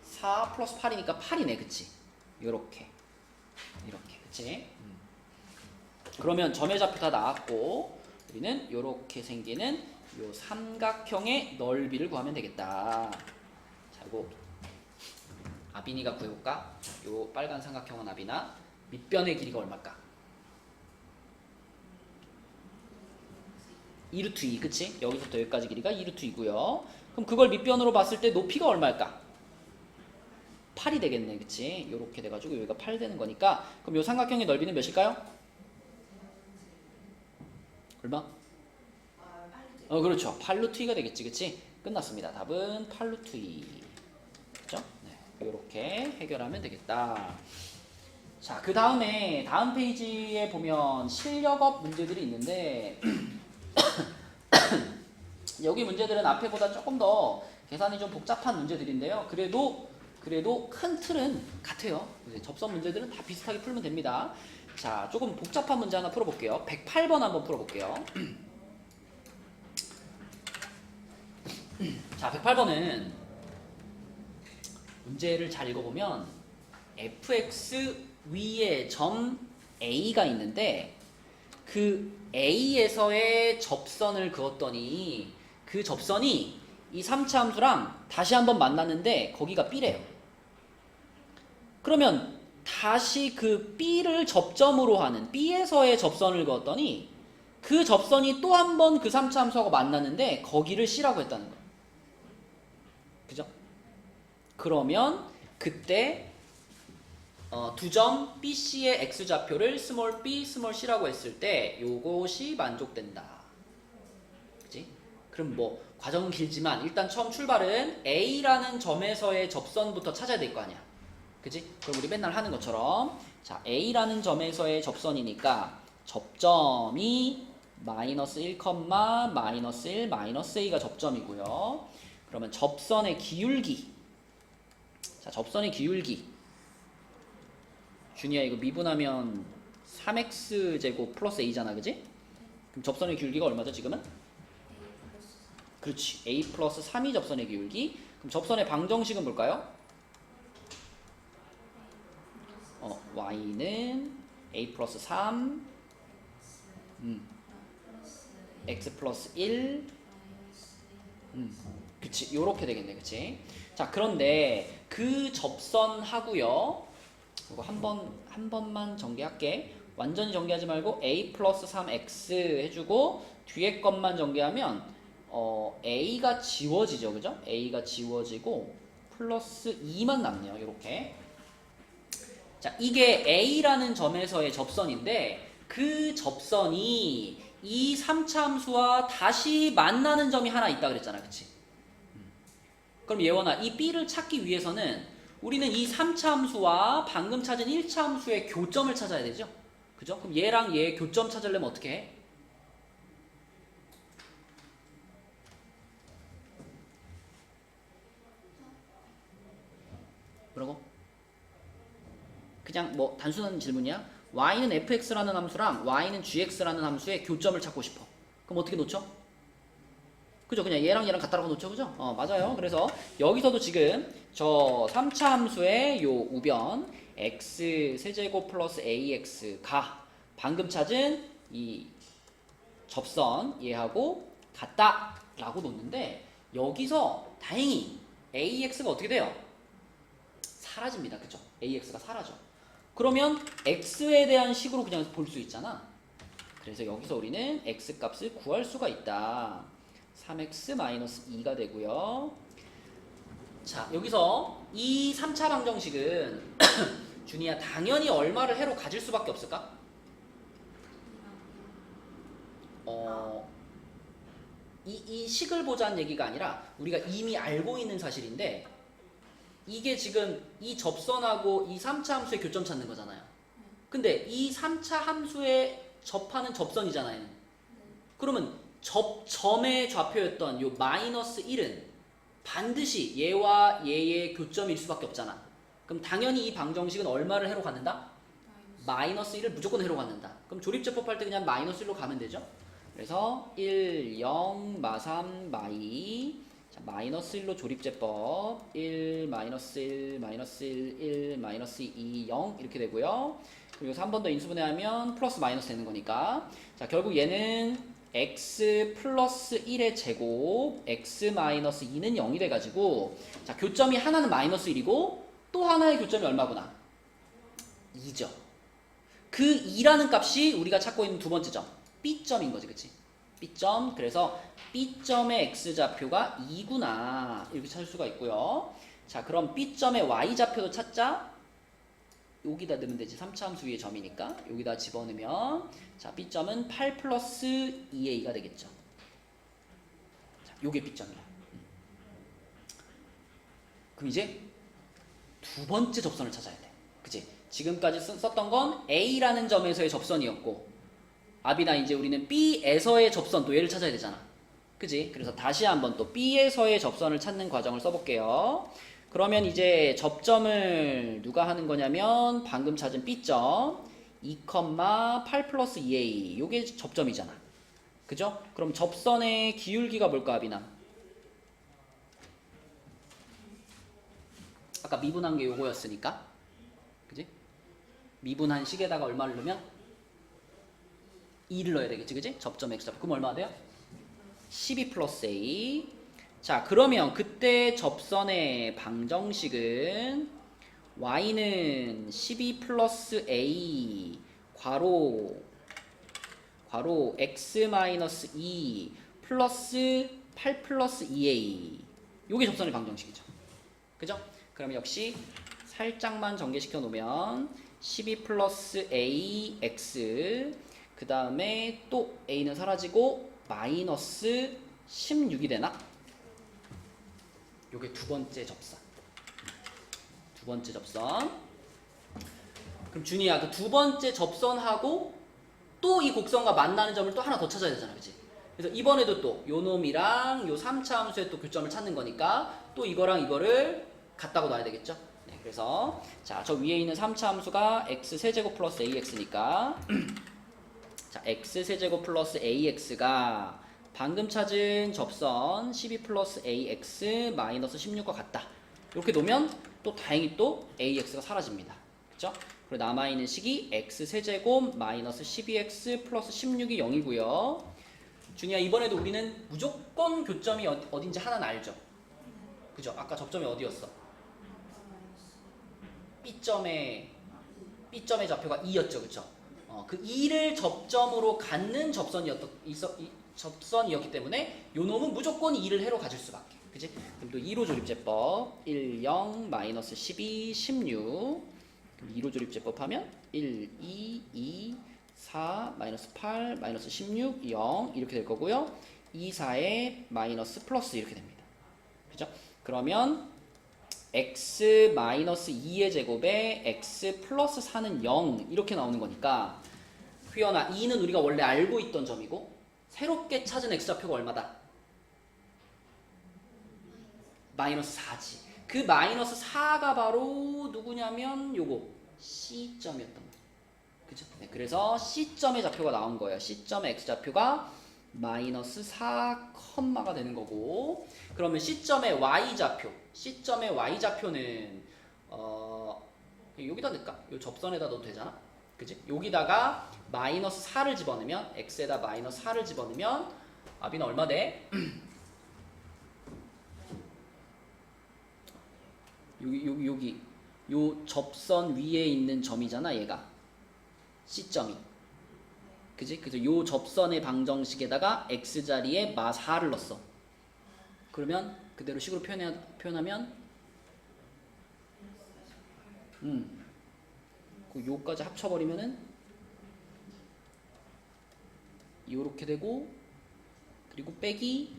4 플러스 8이니까 8이네. 그치? 요렇게. 이렇게. 그치? 그러면 점의 좌표 다 나왔고 우리는 요렇게 생기는 요 삼각형의 넓이를 구하면 되겠다. 자, 이거 아빈이가 구해볼까? 요 빨간 삼각형은 아빈아 밑변의 길이가 얼마일까? 2루트 2, 그치? 여기서부터 여기까지 길이가 2루트 2고요. 그럼 그걸 밑변으로 봤을 때 높이가 얼마일까? 8이 되겠네, 그치? 요렇게 돼가지고 여기가 8 되는 거니까 그럼 요 삼각형의 넓이는 몇일까요? 얼마? 그렇죠. 8루트 2가 되겠지, 그치? 끝났습니다. 답은 8루트 2. 그죠? 네, 요렇게 해결하면 되겠다. 자, 그 다음에 다음 페이지에 보면 실력업 문제들이 있는데 여기 문제들은 앞에보다 조금 더 계산이 좀 복잡한 문제들인데요. 그래도 큰 틀은 같아요. 접선 문제들은 다 비슷하게 풀면 됩니다. 자, 조금 복잡한 문제 하나 풀어볼게요. 108번 한번 풀어볼게요. 자, 108번은 문제를 잘 읽어보면 fx 위에 점 a가 있는데 그 a에서의 접선을 그었더니 그 접선이 이 3차 함수랑 다시 한번 만났는데 거기가 b래요. 그러면 다시 그 b를 접점으로 하는 b에서의 접선을 그었더니 그 접선이 또 한 번 그 3차 함수하고 만났는데 거기를 c라고 했다는 거예요. 그죠? 그러면 그때 두 점 BC의 X좌표를 스몰 b, 스몰 c라고 했을 때 요것이 만족된다. 그치? 그럼 뭐 과정은 길지만 일단 처음 출발은 A라는 점에서의 접선부터 찾아야 될 거 아니야. 그치? 그럼 우리 맨날 하는 것처럼 자, A라는 점에서의 접선이니까 접점이 마이너스 1, 마이너스 1, 마이너스 A가 접점이고요. 그러면 접선의 기울기. 자, 접선의 기울기. 준이야, 이거 미분하면 3x제곱 플러스 a잖아, 그지? 그럼 접선의 기울기가 얼마죠, 지금은? 그렇지, a 플러스 3이 접선의 기울기. 그럼 접선의 방정식은 뭘까요? y는 a 플러스 3 x 플러스 1 그치, 요렇게 되겠네, 그치? 자, 그런데 그 접선하고요, 이거 한 번만 전개할게. 완전히 전개하지 말고 a 플러스 3x 해주고 뒤에 것만 전개하면 a가 지워지죠, 그죠? a가 지워지고 플러스 2만 남네요, 이렇게. 자, 이게 a라는 점에서의 접선인데 그 접선이 이 3차 함수와 다시 만나는 점이 하나 있다 그랬잖아, 그치? 그럼 예원아, 이 b를 찾기 위해서는 우리는 이 3차 함수와 방금 찾은 1차 함수의 교점을 찾아야 되죠? 그죠? 그럼 얘랑 얘의 교점 찾으려면 어떻게 해? 뭐라고? 그냥 뭐 단순한 질문이야? y는 fx라는 함수랑 y는 gx라는 함수의 교점을 찾고 싶어. 그럼 어떻게 놓죠? 그죠? 그냥 얘랑 갖다라고 놓죠, 그죠? 맞아요. 그래서 여기서도 지금 저 3차 함수의 요 우변 x 세제곱 플러스 ax가 방금 찾은 이 접선 얘하고 같다 라고 놓는데, 여기서 다행히 ax가 어떻게 돼요? 사라집니다. 그쵸? ax가 사라져. 그러면 x에 대한 식으로 그냥 볼 수 있잖아. 그래서 여기서 우리는 x 값을 구할 수가 있다. 3x-2가 되고요. 자, 여기서 이 3차 방정식은 준이야, 당연히 얼마를 해로 가질 수밖에 없을까? 이 식을 보자는 얘기가 아니라 우리가 이미 알고 있는 사실인데, 이게 지금 이 접선하고 이 3차 함수의 교점 찾는 거잖아요. 근데 이 3차 함수에 접하는 접선이잖아요. 그러면 접점의 좌표였던 요 마이너스 1은 반드시 얘와 얘의 교점일 수밖에 없잖아. 그럼 당연히 이 방정식은 얼마를 해로 갖는다? 마이너스 1을 무조건 해로 갖는다. 그럼 조립제법 할 때 그냥 마이너스 1로 가면 되죠. 그래서 1, 0, 마3, 마2. 자, 마이너스 1로 조립제법. 1, 마이너스 1, 마이너스 1, 1, 마이너스 2, 0 이렇게 되고요. 그리고 여기서 한 번 더 인수분해하면 플러스 마이너스 되는 거니까. 자, 결국 얘는 x 플러스 1의 제곱, x 마이너스 2는 0이 돼가지고, 자, 교점이 하나는 마이너스 1이고 또 하나의 교점이 얼마구나? 2죠. 그 2라는 값이 우리가 찾고 있는 두 번째 점, B점인 거지, 그치? B점. 그래서 B점의 X좌표가 2구나. 이렇게 찾을 수가 있고요. 자, 그럼 B점의 Y좌표도 찾자. 여기다 넣으면 되지. 3차 함수 위의 점이니까. 여기다 집어넣으면, 자, B점은 8 플러스 2A가 되겠죠. 자, 요게 B점이야. 그럼 이제 두 번째 접선을 찾아야 돼. 그치? 지금까지 썼던 건 A라는 점에서의 접선이었고, 아비나 이제 우리는 B에서의 접선, 또 얘를 찾아야 되잖아. 그지? 그래서 다시 한번 또 B에서의 접선을 찾는 과정을 써볼게요. 그러면 이제 접점을 누가 하는 거냐면 방금 찾은 B점 2,8 플러스 2A, 요게 접점이잖아. 그죠? 그럼 접선의 기울기가 뭘까, 아비나? 아까 미분한 게 요거였으니까, 그지? 미분한 식에다가 얼마를 넣으면? 2를 넣어야 되겠지, 그지? 접점 X좌표. 그럼 얼마 돼요? 12 플러스 A. 자, 그러면 그때 접선의 방정식은 Y는 12 플러스 A 괄호 X 마이너스 2 플러스 8 플러스 2A, 요게 접선의 방정식이죠. 그죠? 그럼 역시 살짝만 전개시켜 놓으면 12 플러스 AX, 그 다음에 또 A는 사라지고 마이너스 16이 되나? 요게 두 번째 접선. 두 번째 접선. 그럼 준이야, 그 두 번째 접선하고 또 이 곡선과 만나는 점을 또 하나 더 찾아야 되잖아, 그치? 그래서 이번에도 또 요 놈이랑 요 3차 함수의 또 교점을 찾는 거니까 또 이거랑 이거를 같다고 놔야 되겠죠? 네, 그래서 자, 저 위에 있는 3차 함수가 x 세제곱 플러스 ax니까 자, x 세제곱 플러스 ax가 방금 찾은 접선 12 플러스 ax 마이너스 16과 같다. 이렇게 놓으면 또 다행히 또 ax가 사라집니다. 그쵸? 그리고 남아있는 식이 x 세제곱 마이너스 12x 플러스 16이 0이고요. 준이야, 이번에도 우리는 무조건 교점이 어딘지 하나는 알죠? 그죠? 아까 접점이 어디였어? B점의 좌표가 2였죠, 그쵸? 그 2를 접점으로 갖는 접선이었기 때문에 요 놈은 무조건 2를 해로 가질 수밖에. 그치? 그럼 또 2로 조립제법 1, 0, 마이너스 12, 16. 그럼 2로 조립제법 하면 1, 2, 4, 마이너스 8, 마이너스 16, 0 이렇게 될 거고요. 2, 4에 마이너스 플러스 이렇게 됩니다. 그죠? 그러면 x 마이너스 2의 제곱에 x 플러스 4는 0 이렇게 나오는 거니까, 휘연아, 2는 우리가 원래 알고 있던 점이고 새롭게 찾은 x좌표가 얼마다? 마이너스 4지. 그 마이너스 4가 바로 누구냐면 요거 C점이었던 거죠. 그죠? 네, 그래서 C점의 좌표가 나온 거예요. C점의 x좌표가 마이너스 4, 가 되는 거고, 그러면 C점의 Y좌표는 여기다 넣을까? 요 접선에다 넣어도 되잖아. 그지? 여기다가 마이너스 4를 집어넣으면 x에다 마이너스 4를 집어넣으면 아비는 얼마 돼? 여기 요 접선 위에 있는 점이잖아 얘가 C점이. 그지? 그래서 요 접선의 방정식에다가 x자리에 마 4를 넣었어. 그러면 그대로 식으로 표현하면 그 요까지 합쳐버리면은 요렇게 되고 그리고 빼기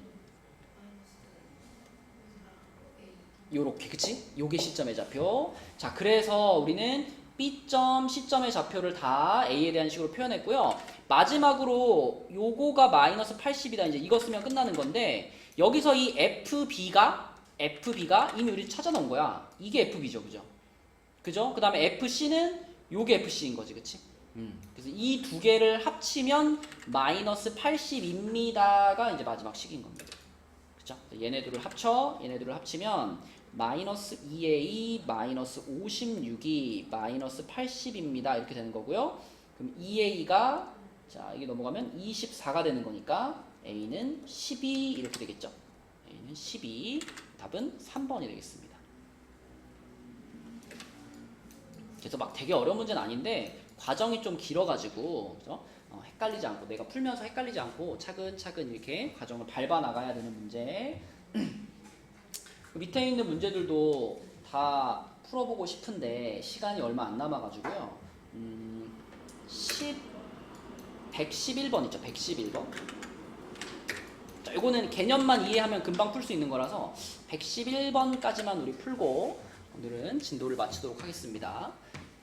요렇게. 그치? 요게 C점의 좌표. 자, 그래서 우리는 B점, C점의 좌표를 다 A에 대한 식으로 표현했고요. 마지막으로 요거가 마이너스 80이다. 이제 이거 쓰면 끝나는 건데 여기서 이 FB가 이미 우리 찾아놓은 거야. 이게 FB죠. 그죠? 그 다음에 FC는 요게 FC인 거지. 그치? 그래서 이 두 개를 합치면 마이너스 80입니다가 이제 마지막 식인 겁니다. 그죠? 얘네들을 합치면 마이너스 2a 마이너스 56이 마이너스 80입니다. 이렇게 되는 거고요. 그럼 2a가 자 이게 넘어가면 24가 되는 거니까 a는 12 이렇게 되겠죠. a는 12. 답은 3번이 되겠습니다. 그래서 막 되게 어려운 문제는 아닌데 과정이 좀 길어가지고 그죠? 헷갈리지 않고 내가 풀면서 헷갈리지 않고 차근차근 이렇게 과정을 밟아 나가야 되는 문제. 밑에 있는 문제들도 다 풀어보고 싶은데 시간이 얼마 안 남아가지고요. 111번 있죠. 111번. 자, 이거는 개념만 이해하면 금방 풀 수 있는 거라서 111번까지만 우리 풀고 오늘은 진도를 마치도록 하겠습니다.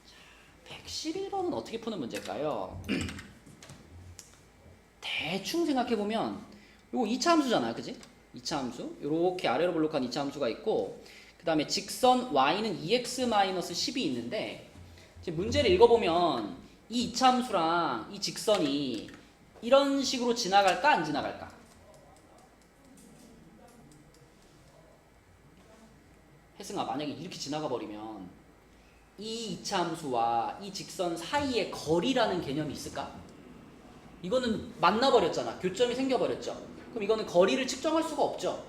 자, 111번은 어떻게 푸는 문제일까요? 대충 생각해보면 이거 2차 함수잖아요. 그지? 2차 함수. 이렇게 아래로 블록한 2차 함수가 있고 그 다음에 직선 y는 2x-10이 있는데 지금 문제를 읽어보면 이 2차 함수랑 이 직선이 이런 식으로 지나갈까 안 지나갈까? 혜승아 만약에 이렇게 지나가 버리면 이 2차 함수와 이 직선 사이에 거리라는 개념이 있을까? 이거는 만나버렸잖아. 교점이 생겨버렸죠. 그럼 이거는 거리를 측정할 수가 없죠.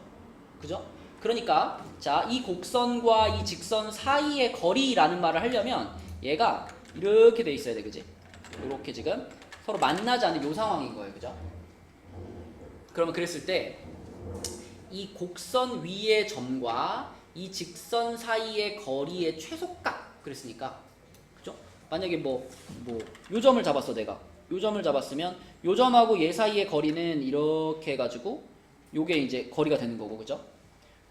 그죠? 그러니까 자, 이 곡선과 이 직선 사이의 거리라는 말을 하려면 얘가 이렇게 돼 있어야 돼. 그지? 이렇게 지금 서로 만나지 않는 이 상황인 거예요. 그죠? 그러면 그랬을 때 이 곡선 위의 점과 이 직선 사이의 거리의 최소값 그랬으니까 그죠? 만약에 요 점을 잡았어 내가. 요 점을 잡았으면 요 점하고 얘 사이의 거리는 이렇게 해가지고 요게 이제 거리가 되는 거고 그죠?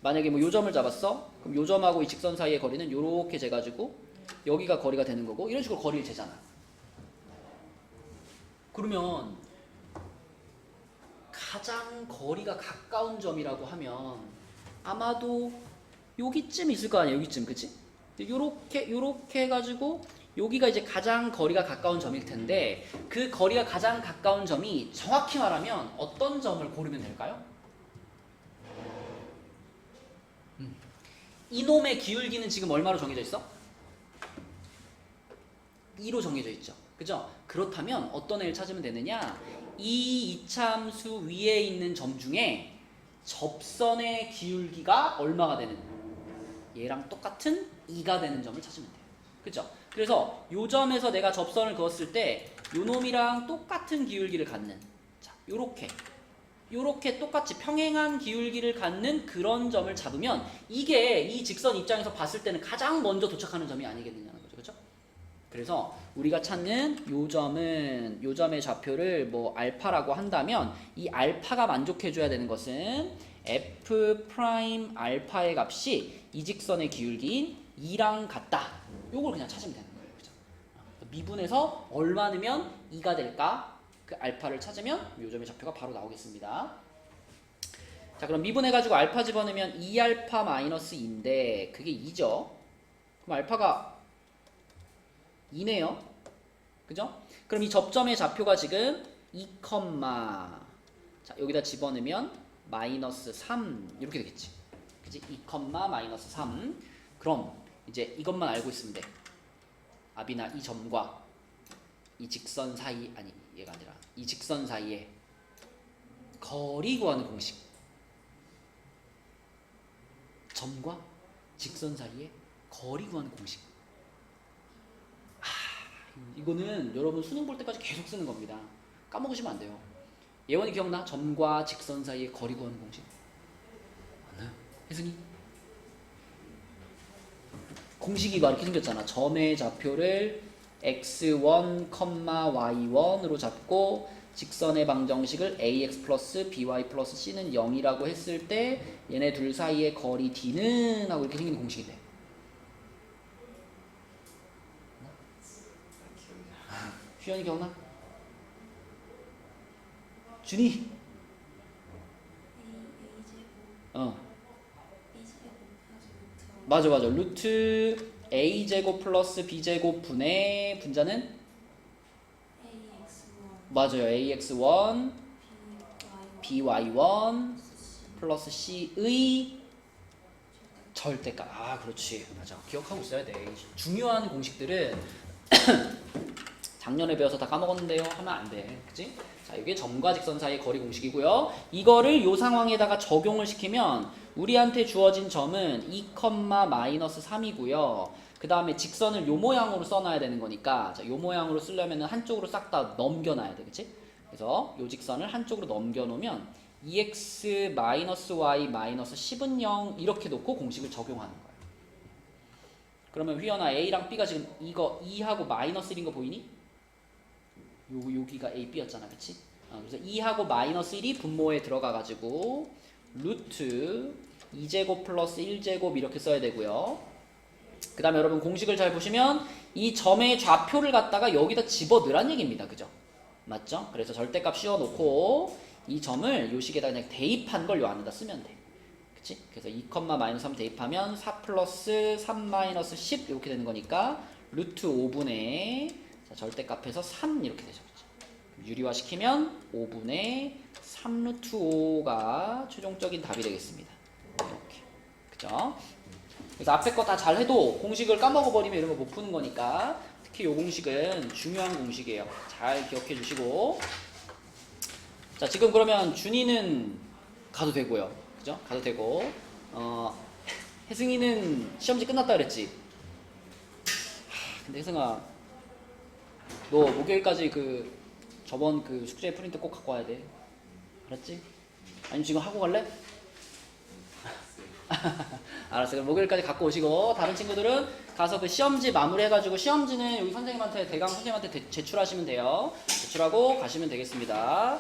만약에 요 점을 잡았어 그럼 요 점하고 이 직선 사이의 거리는 요렇게 재가지고 여기가 거리가 되는 거고 이런 식으로 거리를 재잖아. 그러면 가장 거리가 가까운 점이라고 하면 아마도 여기쯤 있을 거 아니야. 여기쯤. 그치? 요렇게 해가지고 여기가 이제 가장 거리가 가까운 점일 텐데 그 거리가 가장 가까운 점이 정확히 말하면 어떤 점을 고르면 될까요? 이놈의 기울기는 지금 얼마로 정해져 있어? 2로 정해져 있죠. 그죠? 그렇다면 어떤 애를 찾으면 되느냐? 이 이차함수 위에 있는 점 중에 접선의 기울기가 얼마가 되는 얘랑 똑같은 2가 되는 점을 찾으면 돼요. 그죠? 그래서 요 점에서 내가 접선을 그었을 때 요 놈이랑 똑같은 기울기를 갖는 자, 요렇게 똑같이 평행한 기울기를 갖는 그런 점을 잡으면 이게 이 직선 입장에서 봤을 때는 가장 먼저 도착하는 점이 아니겠느냐는 거죠. 그죠? 그래서 우리가 찾는 요 점의 좌표를 알파라고 한다면 이 알파가 만족해줘야 되는 것은 f 프라임 알파의 값이 이 직선의 기울기인 2랑 같다. 요걸 그냥 찾으면 되는 거예요. 그죠? 미분에서 얼마 넣으면 2가 될까? 그 알파를 찾으면 요 점의 좌표가 바로 나오겠습니다. 자, 그럼 미분해가지고 알파 집어넣으면 2알파 마이너스 2인데 그게 2죠. 그럼 알파가 2네요. 그죠? 그럼 이 접점의 좌표가 지금 2, 자, 여기다 집어넣으면 마이너스 3 이렇게 되겠지. 그치? 2, 마이너스 3. 그럼 이제 이것만 알고 있으면 돼. 아비나 이 점과 이 직선 사이, 아니 얘가 아니라 이 직선 사이에 거리 구하는 공식. 점과 직선 사이에 거리 구하는 공식. 이거는 여러분 수능 볼 때까지 계속 쓰는 겁니다. 까먹으시면 안 돼요. 예원이 기억나? 점과 직선 사이에 거리 구하는 공식. 맞나요? 혜승이? 공식이 막 이렇게 생겼잖아. 점의 좌표를 x1, y1으로 잡고 직선의 방정식을 ax 플러스 by 플러스 c는 0이라고 했을 때 얘네 둘 사이의 거리 d는 하고 이렇게 생기는 공식이 돼. 휘연이 기억나? 준이? 맞아. 루트 a제곱 플러스 b제곱 분의 분자는? 맞아요. ax1 by1 플러스 c의 절대값. 아 그렇지. 맞아. 기억하고 있어야 돼. 중요한 공식들은 작년에 배워서 다 까먹었는데요 하면 안 돼. 그치? 자, 이게 점과 직선 사이의 거리 공식이고요. 이거를 이 상황에다가 적용을 시키면 우리한테 주어진 점은 2,-3이고요. 그 다음에 직선을 요 모양으로 써놔야 되는 거니까 자, 요 모양으로 쓰려면 한쪽으로 싹 다 넘겨놔야 돼. 그치? 그래서 요 직선을 한쪽으로 넘겨놓으면 2x-y-10은 0 이렇게 놓고 공식을 적용하는 거예요. 그러면 휘연아 A랑 B가 지금 이거 2하고 마이너스 1인 거 보이니? 여기가 A, B였잖아. 그치? 그래서 2하고 마이너스 1이 분모에 들어가가지고 루트 2제곱 플러스 1제곱 이렇게 써야 되고요. 그 다음에 여러분 공식을 잘 보시면 이 점의 좌표를 갖다가 여기다 집어넣으란 얘기입니다. 그죠? 맞죠? 그래서 절대값 씌워놓고 이 점을 요 식에다 그냥 대입한 걸 요 안에다 쓰면 돼. 그치? 그래서 2,-3 대입하면 4 플러스 3 마이너스 10 이렇게 되는 거니까 루트 5분의 자, 절대값에서 3 이렇게 되죠. 유리화 시키면 5분의 3 루트 5가 최종적인 답이 되겠습니다. 이렇게. 그죠? 그래서 앞에 거 다 잘 해도 공식을 까먹어 버리면 이런 거 못 푸는 거니까 특히 이 공식은 중요한 공식이에요. 잘 기억해 주시고. 자, 지금 그러면 준이는 가도 되고요. 그죠? 가도 되고. 혜승이는 시험지 끝났다 그랬지? 근데 혜승아, 너 목요일까지 저번 숙제 프린트 꼭 갖고 와야 돼. 알았지? 아니면 지금 하고 갈래? 알았어. 그럼 목요일까지 갖고 오시고 다른 친구들은 가서 그 시험지 마무리해가지고 시험지는 여기 선생님한테 대강 선생님한테 제출하시면 돼요. 제출하고 가시면 되겠습니다.